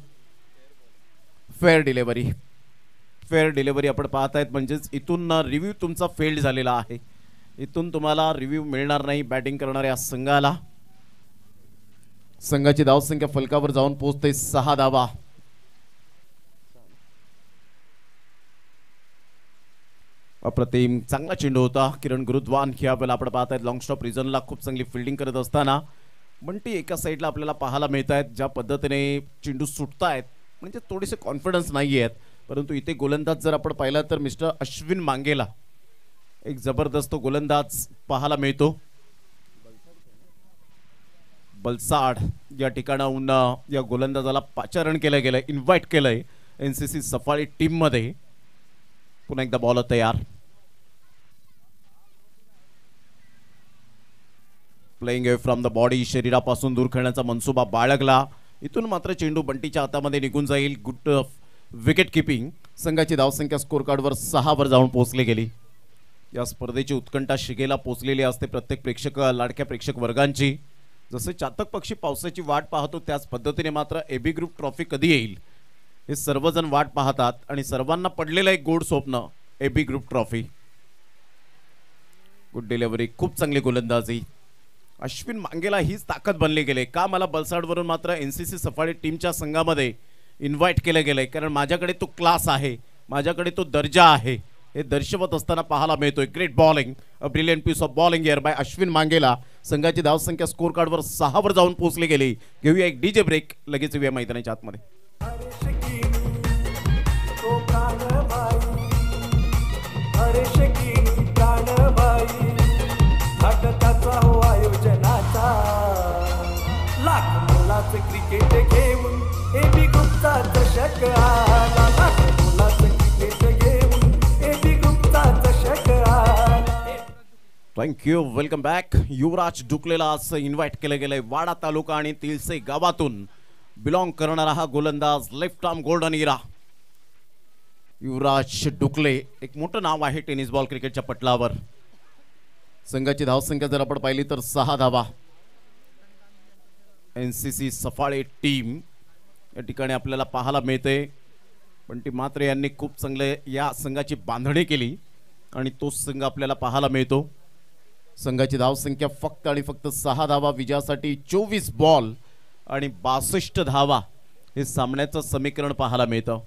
फेअर डिलिव्हरी आपण पाहतायत, म्हणजेच इथून रिव्ह्यू तुमचा फेल्ड झालेला आहे. इथून तुम्हाला रिव्ह्यू मिळणार नाही बॅटिंग करणाऱ्या संघाला. संघाची धावसंख्या फलकावर जाऊन पोहोचते 6 धावा. अप्रतिम चांगला चेंडू होता. किरण गुरुद्वान यावेळेला आपण पाहतायत लॉंग स्टॉप रिजनला खूप चांगली फिल्डिंग करत असताना बंटी एका साईडला आपल्याला पाहायला मिळत आहेत. ज्या पद्धतीने चेंडू सुटतायत म्हणजे थोडेसे कॉन्फिडन्स नाही आहेत, परंतु इथे गोलंदाज जर आपण पाहिला तर मिस्टर अश्विन मांगेला एक जबरदस्त गोलंदाज पाहायला मिळतो. बलसाड या ठिकाणाहून या गोलंदाजाला पाचारण केलं गेलंय, इन्व्हाइट केलंय NCC सफाळी टीम मध्ये. पुन्हा एकदा बॉल तयार. Playing away from the body, शरीरापासून दूर खेळण्याचा मनसुबा बाळगला. इथून मात्र चेंडू बंटीच्या हातामध्ये निघून जाईल. Good wicket keeping. संघाची धावसंख्या स्कोर कार्डवर 6 वर जाऊन पोहोचली गेली. या स्पर्धेची उत्कंठा शिगेला पोहोचलेली असते प्रत्येक प्रेक्षक, लाडक्या प्रेक्षक वर्गांची. जसे चातक पक्षी पावसाची वाट पाहतो त्याच पद्धतीने मात्र AB ग्रुप ट्रॉफी कधी येईल हे सर्वजण वाट पाहतात आणि सर्वांना पडलेलं एक गोड स्वप्न AB group trophy. Good delivery, खूप चांगली गोलंदाजी. अश्विन मांगेला हीच ताकद बनली गेले का मला बलसाडवरून मात्र NCC सफाळी टीमच्या संघामध्ये इन्व्हाइट केलं गेलंय, कारण माझ्याकडे तो क्लास आहे, माझ्याकडे तो दर्जा आहे हे दर्शवत असताना पाहायला मिळतोय. Great bowling, a brilliant piece of bowling here by Ashwin मांगेला. संघाची धावसंख्या स्कोर कार्डवर 6 वर जाऊन पोहोचली गेली. घेऊया एक DJ ब्रेक, लगेच येऊया मैदानाच्या आतमध्ये. क्रिकेट घेऊन AB ग्रुपचा चषक आला. क्रिकेट घेऊन AB ग्रुपचा चषक आला. Thank you, welcome back. युवराज डुकलेला असं इन्व्हाइट केलं गेलंय. वाडा तालुका आणि तिलसे गावातून बिलॉंग करणारा हा गोलंदाज, लेफ्ट आर्म गोल्डन इरा युवराज डुकले. एक मोठं नाव आहे टेनिस बॉल क्रिकेटच्या पटलावर. संघाची धावसंख्या जर आपण पाहिली तर 6 धावा. NCC सफाळे टीम या ठिकाणी आपल्याला पाहायला मिळते. बंटी मात्रे यांनी खूप चांगले या संघाची बांधणी केली आणि तोच संघ आपल्याला पाहायला मिळतो. संघाची धावसंख्या फक्त आणि फक्त 6 धावा. विजयासाठी 24 बॉल आणि 62 धावा हे सामन्याचं समीकरण पाहायला मिळतं.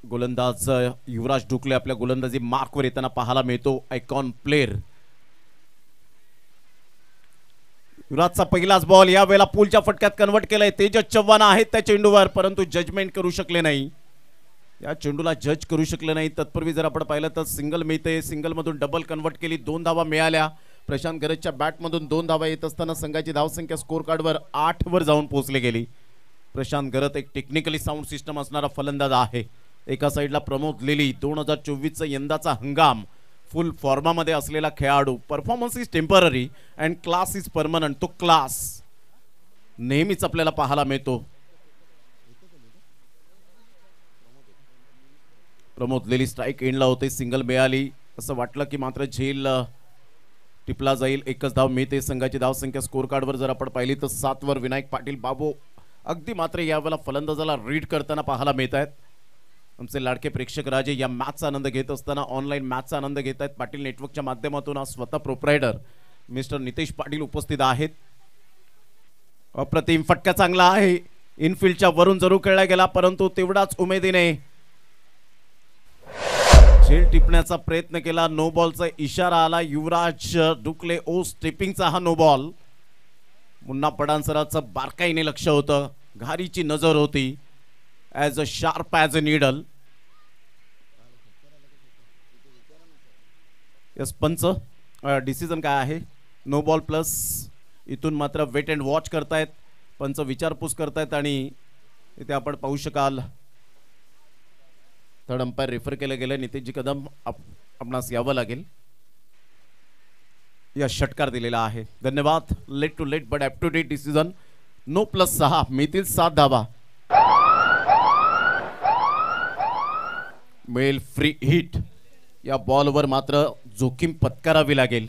गोलंदाज युवराज डुकले आपल्या गोलंदाजी मार्कवर येताना पाहायला मिळतो. Icon player. युवराजचा पहिलाच बॉल या वेळेला पूलच्या फटक्यात कन्वर्ट केलाय. तेजस चव्हाण आहेत त्या चेंडूवर, परंतु जजमेंट करू शकले नाही. या चेंडूला जज करू शकले नाही. तत्पूर्वी जर आपण पाहिलं तर सिंगल मिळते, सिंगल मधून डबल कन्वर्ट केली, 2 धावा मिळाल्या. प्रशांत गरजच्या बॅटमधून 2 धावा येत असताना संघाची धावसंख्या स्कोर कार्डवर 8 वर जाऊन पोहोचली गेली. प्रशांत गरज एक टेक्निकली साऊंड सिस्टम असणारा फलंदाज आहे. एका साईडला प्रमोद लिली, 2024चा यंदाचा हंगाम फुल फॉर्मामध्ये असलेला खेळाडू. Performance is temporary and class is permanent. तो क्लास नेहमीच आपल्याला पाहायला मिळतो. प्रमोद लिली स्ट्राईक एंडला होते, सिंगल मिळाली. असं वाटलं की मात्र झेल टिपला जाईल. एकच धाव मिळते. संघाची धावसंख्या स्कोर कार्डवर जर आपण पाहिली तर 7 वर विनायक पाटील बाबू अगदी मात्र यावेळेला फलंदाजाला रीड करताना पाहायला मिळत आहेत. आमचे लाडके प्रेक्षक राजे या मॅचचा आनंद घेत असताना ऑनलाईन मॅचचा आनंद घेत आहेत. पाटील नेटवर्कच्या माध्यमातून आज स्वतः प्रोप्रायटर मिस्टर नितेश पाटील उपस्थित आहेत. अप्रतिम फटका चांगला आहे. इनफिल्डच्या वरून जरूर खेळला गेला परंतु तेवढाच उमेदीने झेल टिपण्याचा प्रयत्न केला. नो बॉलचा इशारा आला. युवराज डुकले ओ स्टेपिंगचा हा नो बॉल. मुन्ना पडानसराचं बारकाईने लक्ष होतं. घारीची नजर होती. As a sharp as a needle. Yes पंच डिसिजन काय आहे? No ball plus. इथून मात्र वेट अँड वॉच करतायत पंच. विचारपूस करतायत आणि इथे आपण पाहू शकाल थर्ड अंपायर रेफर केलं गेलं. नितेशजी कदम आपणास यावं लागेल. या षटकार दिलेला आहे. धन्यवाद. Late to late but up to date decision. No plus 6 मिळतील 7 धावा. मेल फ्री हिट. या बॉलवर मात्र जोखीम पत्करावी लागेल.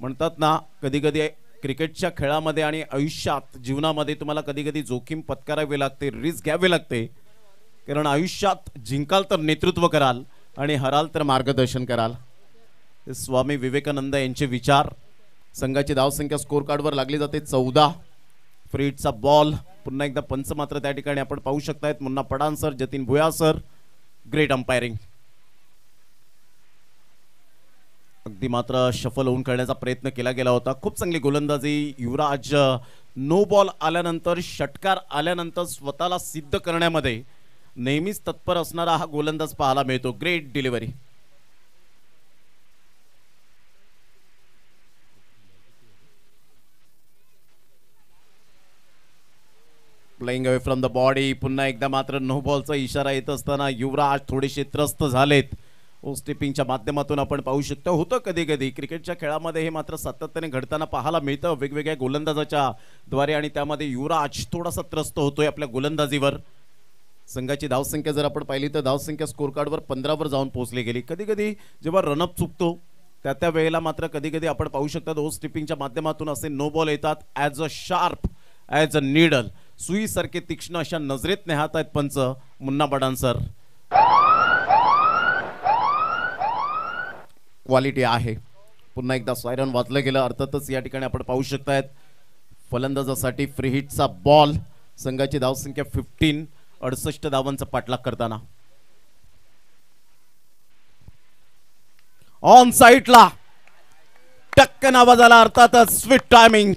म्हणतात ना कधी कधी क्रिकेटच्या खेळामध्ये आणि आयुष्यात जीवनामध्ये तुम्हाला कधी कधी जोखीम पत्करावी लागते. रिस्क घ्यावी लागते. कारण आयुष्यात जिंकाल तर नेतृत्व कराल आणि हराल तर मार्गदर्शन कराल. स्वामी विवेकानंद यांचे विचार. संघाची धावसंख्या स्कोर कार्डवर लागली जाते 14. फ्री हिटचा बॉल. पुन्हा एकदा पंच मात्र त्या ठिकाणी आपण पाहू शकतायत. Munna Padan sir, Jatin Bhuya sir. Great umpiring. अगदी मात्र शफल होऊन खेळण्याचा प्रयत्न केला गेला होता. खूप चांगली गोलंदाजी. युवराज नो बॉल आल्यानंतर षटकार आल्यानंतर स्वतःला सिद्ध करण्यामध्ये नेहमीच तत्पर असणारा हा गोलंदाज पाहायला मिळतो. Great delivery. Playing away from the body. पुन्हा एकदा मात्र नो बॉलचा इशारा येत असताना युवराज थोडेसे त्रस्त झालेत. ओ स्टेपिंगच्या माध्यमातून आपण पाहू शकतो. होतं कधी कधी क्रिकेटच्या खेळामध्ये हे मात्र सातत्याने घडताना पाहायला मिळतं वेगवेगळ्या गोलंदाजाच्या द्वारे. आणि त्यामध्ये युवराज थोडासा त्रस्त होतोय आपल्या गोलंदाजीवर. संघाची धावसंख्या जर आपण पाहिली तर धावसंख्या स्कोर कार्डवर 15 वर जाऊन पोहोचली गेली. कधी कधी जेव्हा रनअप चुकतो त्या वेळेला मात्र कधी कधी आपण पाहू शकतात ओ स्टेपिंगच्या माध्यमातून असे नो बॉल येतात. As a sharp as a needle. सुईसारखे तीक्ष्ण अशा नजरेत नेहात आहेत पंच मुन्ना पडान सर. क्वालिटी आहे. पुन्हा एकदा सायरन वाजलं गेलं. अर्थातच या ठिकाणी आपण पाहू शकतायत फलंदाजासाठी फ्री हिटचा बॉल. संघाची धावसंख्या 15. 68 धावांचा पाठलाग करताना ऑन साईडला टक्कन आवाज आला. अर्थातच स्वीट टायमिंग.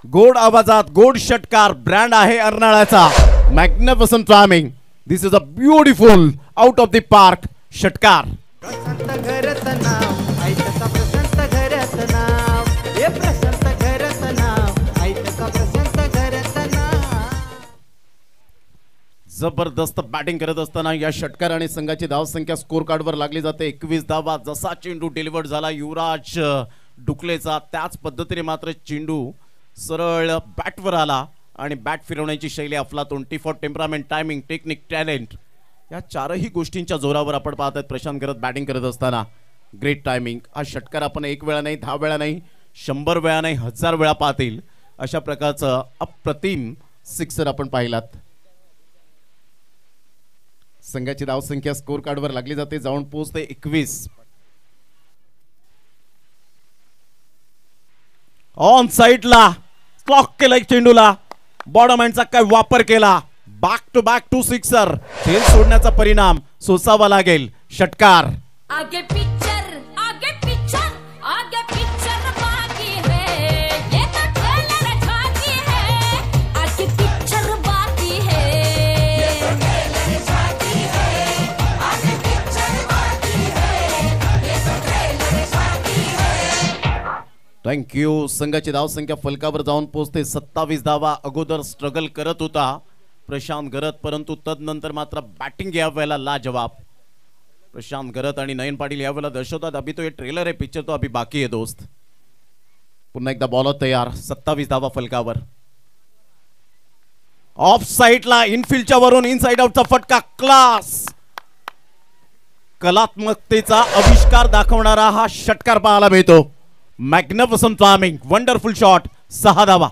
गोड आवाजात गोड षटकार. ब्रँड आहे अर्नाळ्याचा. Magnificent timing. This is a beautiful out of the park षटकार. जबरदस्त बॅटिंग करत असताना या षटकाराने संघाची धावसंख्या स्कोर कार्डवर लागली जाते 21 धावा. जसा चेंडू डिलिव्हर्ड झाला युवराज डुकलेचा त्याच पद्धतीने मात्र चेंडू सरळ बॅटवर आला आणि बॅट फिरवण्याची शैली अफलातून. T for temperament, timing, technique, talent या चारही गोष्टींच्या जोरावर आपण पाहत आहेत प्रशांत करत बॅटिंग करत असताना. Great timing. हा षटकार आपण 1 वेळा नाही, 10 वेळा नाही, 100 वेळा नाही, 1000 वेळा पाहतील अशा प्रकारचं अप्रतिम सिक्सर आपण पाहिलात. संघाची धावसंख्या स्कोर कार्डवर लागली जाते जाऊन पोहोचते 21. ऑन साईडला क्लॉक केला चेंडूला. बॉटम हँडचा काय वापर केला. Back to back 2 sixer. खेळ सोडण्याचा परिणाम सोसावा लागेल. षटकार. आगे पिक्चर आगे पिक्चर आगे पिक्चर बाकी है. ये तो ट्रेलर झांकी है. आगे पिक्चर बाकी है. ये तो ट्रेलर झांकी है. आगे पिक्चर बाकी है. ये तो ट्रेलर झांकी है. थँक्यू. संघाची धावसंख्या फलकावर जाऊन पोहोचते 27 धावा. अगोदर स्ट्रगल करत होता प्रशांत गरत परंतु तदनंतर मात्र बॅटिंग या वेळेला लाजवाब. प्रशांत गरत आणि नयन पाटील यावेळेला दर्शवतात अभी तो ये ट्रेलर है, पिक्चर तो अभी बाकी है दोस्त. पुन्हा एकदा बॉलर तयार. 27 धावा फलकावर. ऑफ साइडला इनफिल्डच्या वरून इनसाइड आउटचा फटका. क्लास. कलात्मकतेचा आविष्कार दाखवणारा हा षटकार पाहायला मिळतो. Magnificent timing. Wonderful shot. 6 धावा.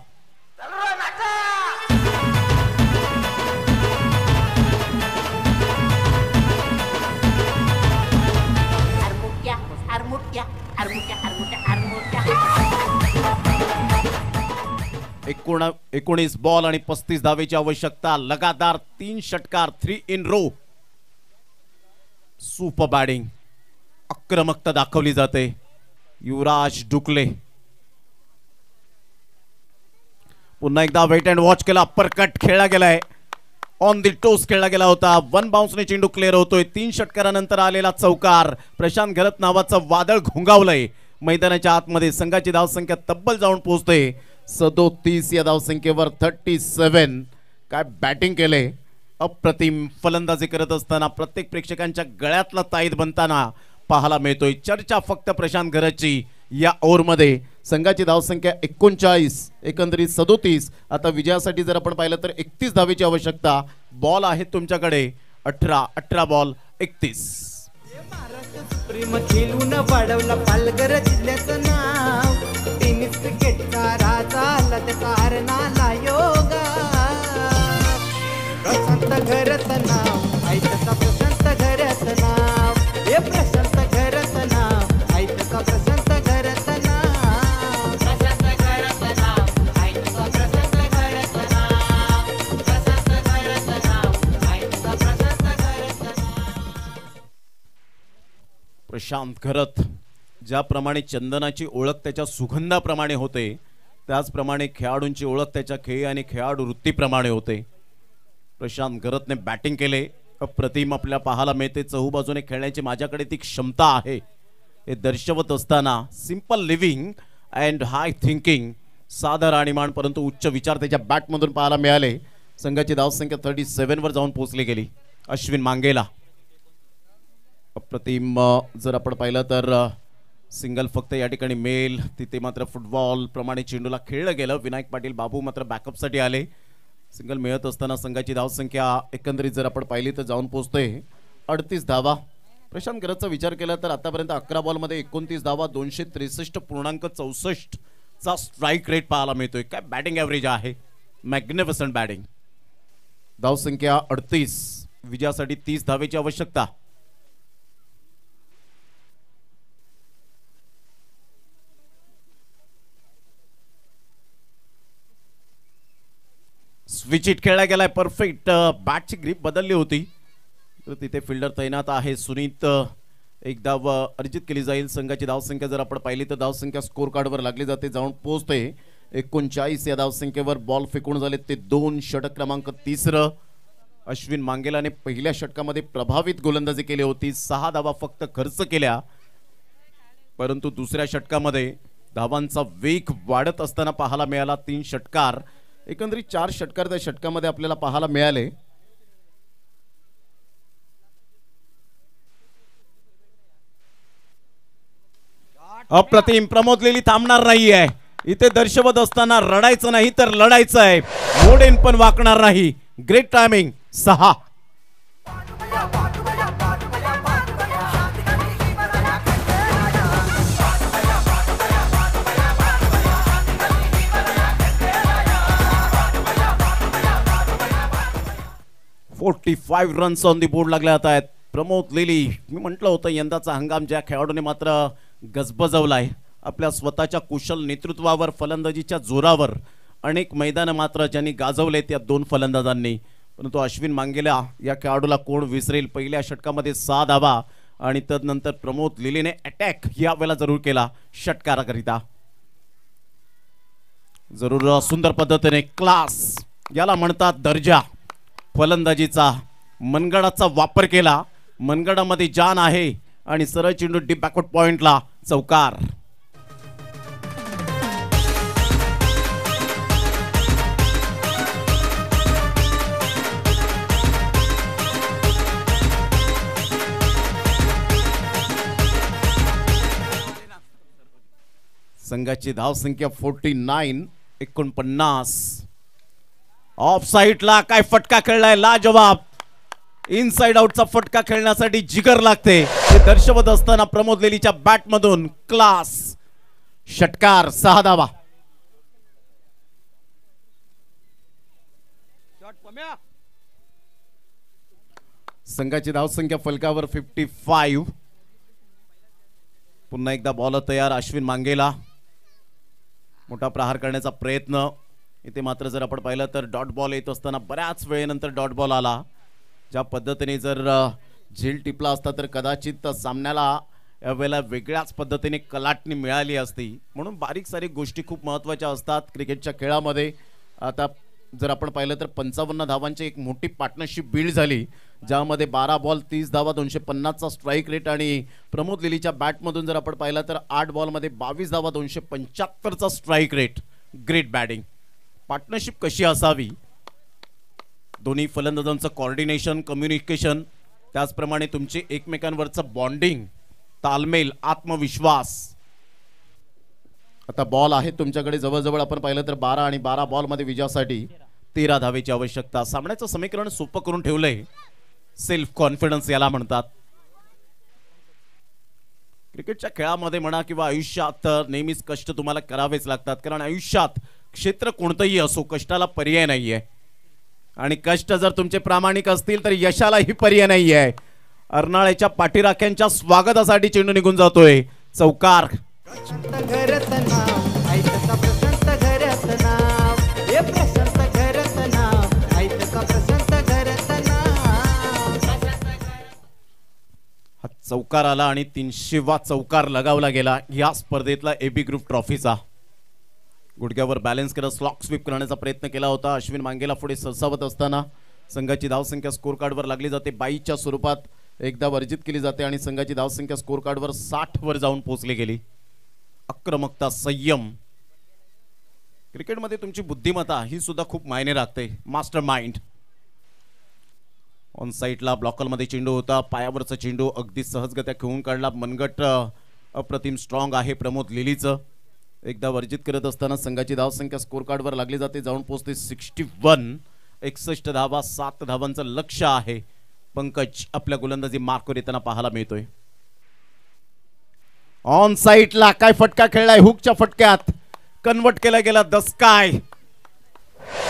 19 बॉल आणि 35 धावेची आवश्यकता. लगातार 3 षटकार, 3 इन रो. सुपर बॅटिंग, आक्रमकता दाखवली जाते. युवराज डुकले पुन्हा एकदा वेट अँड वॉच केला. अप्पर कट खेळला गेलाय, ऑन दी टोस खेळला गेला होता. 1 बाउन्सने चेंडू क्लिअर होतोय. 3 षटकारानंतर आलेला चौकार. प्रशांत घरत नावाचं वादळ घोंगावलंय मैदानाच्या आतमध्ये. संघाची धावसंख्या तब्बल जाऊन पोहोचते 37 या धावसंख्येवर. 37. काय बॅटिंग केले, अप्रतिम फलंदाजी करत असताना प्रत्येक प्रेक्षकांच्या गळ्यातला ताईत बनताना पाहायला मिळतोय. चर्चा फक्त प्रशांत घरतची या ओव्हरमध्ये. संघाची धावसंख्या 39, एकंदरीत 37. आता विजयासाठी जर आपण पाहिलं तर 31 धावेची आवश्यकता. बॉल आहेत तुमच्याकडे 18 बॉल 31. प्रेम खेळून वाढवलं पालघर जिल्ह्याचं नाव. टेनिस क्रिकेटचा राजा आला त्याचा हरणाला योगा. प्रशांत घरचं नाव ऐकता, प्रशांत घरचं नाव. हे प्रशांत घरचं नाव ऐकता, प्रशांत घरचं नाव. प्रशांत घरचं नाव ऐकता, प्रशांत घरचं नाव. प्रशांत घरचं नाव ऐकता, प्रशांत घरचं नाव. प्रशांत घरत ज्याप्रमाणे चंदनाची ओळख त्याच्या सुगंधाप्रमाणे होते, त्याचप्रमाणे खेळाडूंची ओळख त्याच्या खेळ आणि खेळाडू वृत्तीप्रमाणे होते. प्रशांत घरतने बॅटिंग केले, अप्रतिम आपल्या पाहायला मिळते. चहूबाजूने खेळण्याची माझ्याकडे ती क्षमता आहे हे दर्शवत असताना simple living and high thinking, साधा राणीमान परंतु उच्च विचार त्याच्या बॅटमधून पाहायला मिळाले. संघाची धावसंख्या 37 वर जाऊन पोहोचली गेली. अश्विन मांगेला अप्रतिम. जर आपण पाहिलं तर सिंगल फक्त या ठिकाणी मेल, तिथे मात्र फुटबॉल प्रमाणे चेंडूला खेळलं गेलं. विनायक पाटील बाबू मात्र बॅकअपसाठी आले. सिंगल मिळत असताना संघाची धावसंख्या एकंदरीत जर आपण पाहिली तर जाऊन पोहोचते 38 धावा. प्रशांत घरतचा विचार केला तर आतापर्यंत 11 बॉलमध्ये 29 धावा, 263.64 चा स्ट्राईक रेट पाहायला मिळतोय. काय बॅटिंग ॲव्हरेज आहे, मॅग्निफिसंट बॅटिंग. धावसंख्या 38, विजयासाठी 30 धावेची आवश्यकता. स्विच इट खेळला गेलाय. परफेक्ट बॅटची ग्रीप बदलली होती तर तिथे फिल्डर तैनात आहे. सुनीत एक धाव अर्जित केली जाईल. संघाची धावसंख्या जर आपण पाहिली तर धावसंख्या स्कोर कार्डवर लागली जाते, जाऊन पोहोचते 39 या धावसंख्येवर. बॉल फेकून झाले ते 2. षटक क्रमांक 3. अश्विन मांगेलाने पहिल्या षटकामध्ये प्रभावित गोलंदाजी केली होती. 6 धावा फक्त खर्च केल्या, परंतु दुसऱ्या षटकामध्ये धावांचा वेग वाढत असताना पाहायला मिळाला. 3 षटकार, एकंदरीत 4 षटकार त्या षटकामध्ये आपल्याला पाहायला मिळाले. अप्रतिम. प्रमोद लेली थांबणार नाहीये इथे. दर्शवत असताना रडायचं नाही तर लढायचं आहे. मोडेन पण वाकणार नाही. Great timing. 6. 45 runs on the board लागले जात आहेत. प्रमोद लेली, मी म्हटलं होतं यंदाचा हंगाम ज्या खेळाडूने मात्र गजबजवलाय आपल्या स्वतःच्या कुशल नेतृत्वावर, फलंदाजीच्या जोरावर. अनेक मैदानं मात्र ज्यांनी गाजवलेत या 2 फलंदाजांनी, परंतु अश्विन मांगेला या खेळाडूला कोण विसरेल. पहिल्या षटकामध्ये 6 धावा आणि तदनंतर प्रमोद लेलीने अटॅक या वेळेला जरूर केला षटकाराकरिता. जरूर सुंदर पद्धतीने क्लास, याला म्हणतात दर्जा फलंदाजीचा. मनगडाचा वापर केला, मनगडामध्ये जान आहे आणि सरळ चेंडू डीप बॅकवर्ड पॉइंटला चौकार. संघाची धावसंख्या 49, 49. ऑफ साइडला काय फटका खेळलाय, लाजवाब. इनसाइड आउटचा फटका खेळण्यासाठी जिगर लागते हे दर्शवत असताना प्रमोद लेलीच्या बॅट मधून क्लास. षटकार, 6 धावा. संघाची धावसंख्या फलकावर 55. पुन्हा एकदा बॉल तयार. अश्विन मांगेला मोठा प्रहार करण्याचा प्रयत्न. इथे मात्र जर आपण पाहिलं तर डॉट बॉल येत असताना बऱ्याच वेळेनंतर डॉट बॉल आला. ज्या पद्धतीने जर झेल टिपला असता तर कदाचित सामन्याला यावेळेला वेगळ्याच पद्धतीने कलाटणी मिळाली असती. म्हणून बारीक सारीक गोष्टी खूप महत्त्वाच्या असतात क्रिकेटच्या खेळामध्ये. आता जर आपण पाहिलं तर 55 धावांची एक मोठी पार्टनरशिप बिल्ड झाली, ज्यामध्ये 12 बॉल 30 धावा 250चा स्ट्राईक रेट आणि प्रमोद लिलीच्या बॅटमधून जर आपण पाहिलं तर 8 बॉलमध्ये 22 धावा 275चा strike rate. Great batting. Partnership कशी असावी, दोन्ही फलंदाजांचं कॉर्डिनेशन, कम्युनिकेशन, त्याचप्रमाणे तुमचे एकमेकांवरचं बॉन्डिंग, तालमेल, आत्मविश्वास. आता बॉल आहे तुमच्याकडे जवळजवळ आपण पाहिलं तर 12 आणि 12 बॉलमध्ये विजयासाठी 13 धावेची आवश्यकता. सामन्याचं समीकरण सोपं करून ठेवलंय. सेल्फ कॉन्फिडन्स याला म्हणतात. क्रिकेटच्या खेळामध्ये म्हणा किंवा आयुष्यात नेहमीच कष्ट तुम्हाला करावेच लागतात, कारण आयुष्यात क्षेत्र कोणतंही असो कष्टाला पर्याय नाहीये. आणि कष्ट जर तुमचे प्रामाणिक असतील तर यशालाही पर्याय नाहीये. अर्नाळ्याच्या पाठीराख्यांच्या स्वागतासाठी चेंडू निघून जातोय. चौकार. हा चौकार आला आणि 300वा चौकार लगावला गेला या स्पर्धेतला एबी ग्रुप ट्रॉफीचा. गुडघ्यावर बॅलन्स करत स्लॉक स्वीप करण्याचा प्रयत्न केला होता. अश्विन मांगेला पुढे सरसावत असताना संघाची धावसंख्या स्कोर कार्डवर लागली जाते. 22च्या स्वरूपात एकदा वर्जित केली जाते आणि संघाची धावसंख्या स्कोर कार्डवर 60 वर जाऊन पोहोचली गेली. आक्रमकता, संयम. क्रिकेटमध्ये तुमची बुद्धिमत्ता ही सुद्धा खूप मायने राखते. Master mind. ऑन साईडला ब्लॉकरमध्ये चेंडू होता. पायावरचा चेंडू अगदी सहजगत्या खेळून काढला. मनगट अप्रतिम स्ट्रॉंग आहे प्रमोद लिलीचं. एकदा वर्जित करत असताना संघाची धावसंख्या स्कोर कार्डवर लागली जाते, जाऊन पोहोचते 61. 61 धावा, 7 धावांचं लक्ष आहे. पंकज आपल्या गोलंदाजी मार्कवर येताना पाहायला मिळतोय. ऑन साईडला काय फटका खेळलाय. हुकच्या फटक्यात कन्वर्ट केला गेला. द स्काय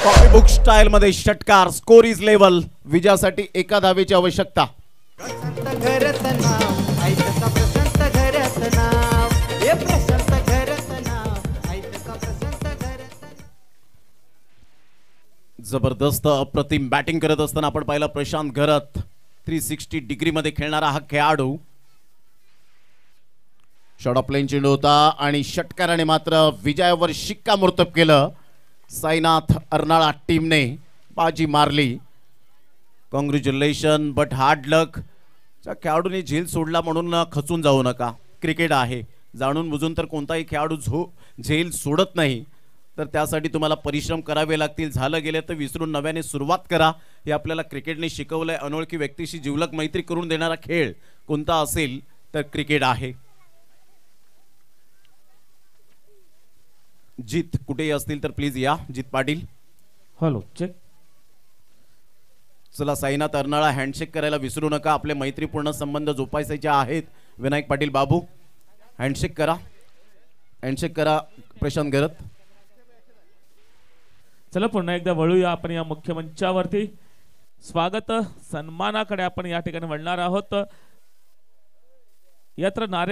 कॉपीबुक स्टाईल मध्ये षटकार. Score is level. विजयासाठी 1 धावेची आवश्यकता. जबरदस्त अप्रतिम बॅटिंग करत असताना आपण पाहिलं प्रशांत घरत. 360 डिग्री मध्ये खेळणारा हा खेळाडू. शॉर्ट ऑफ लाईन चेंडू होता आणि षटकाराने मात्र विजयावर शिक्कामोर्तब केलं. साईनाथ अर्नाळा टीमने बाजी मारली. कॉंग्रॅच्युलेशन बट हार्ड लक. ज्या खेळाडूने झेल सोडला म्हणून खचून जाऊ नका. क्रिकेट आहे. जाणून बुजून तर कोणताही खेळाडू झेल सोडत नाही, तर त्यासाठी तुम्हाला परिश्रम करावे लागतील. झालं गेले तर विसरून नव्याने सुरुवात करा. हे आपल्याला क्रिकेटने शिकवलंय. अनोळखी व्यक्तीशी जिवलग मैत्री करून देणारा खेळ कोणता असेल तर क्रिकेट आहे. जीत कुठेही असतील तर प्लीज या. जीत पाटील. Hello check. चला साईनाथ अर्नाळा हँडशेक करायला विसरू नका. आपले मैत्रीपूर्ण संबंध जोपासायचे आहेत. विनायक पाटील बाबू हँडशेक करा. हँडशेक करा प्रशांत घरत. चला पुन्हा एकदा वळूया आपण या मुख्य मंचावरती. स्वागत सन्मानाकडे आपण या ठिकाणी वळणार आहोत. यत्र नारे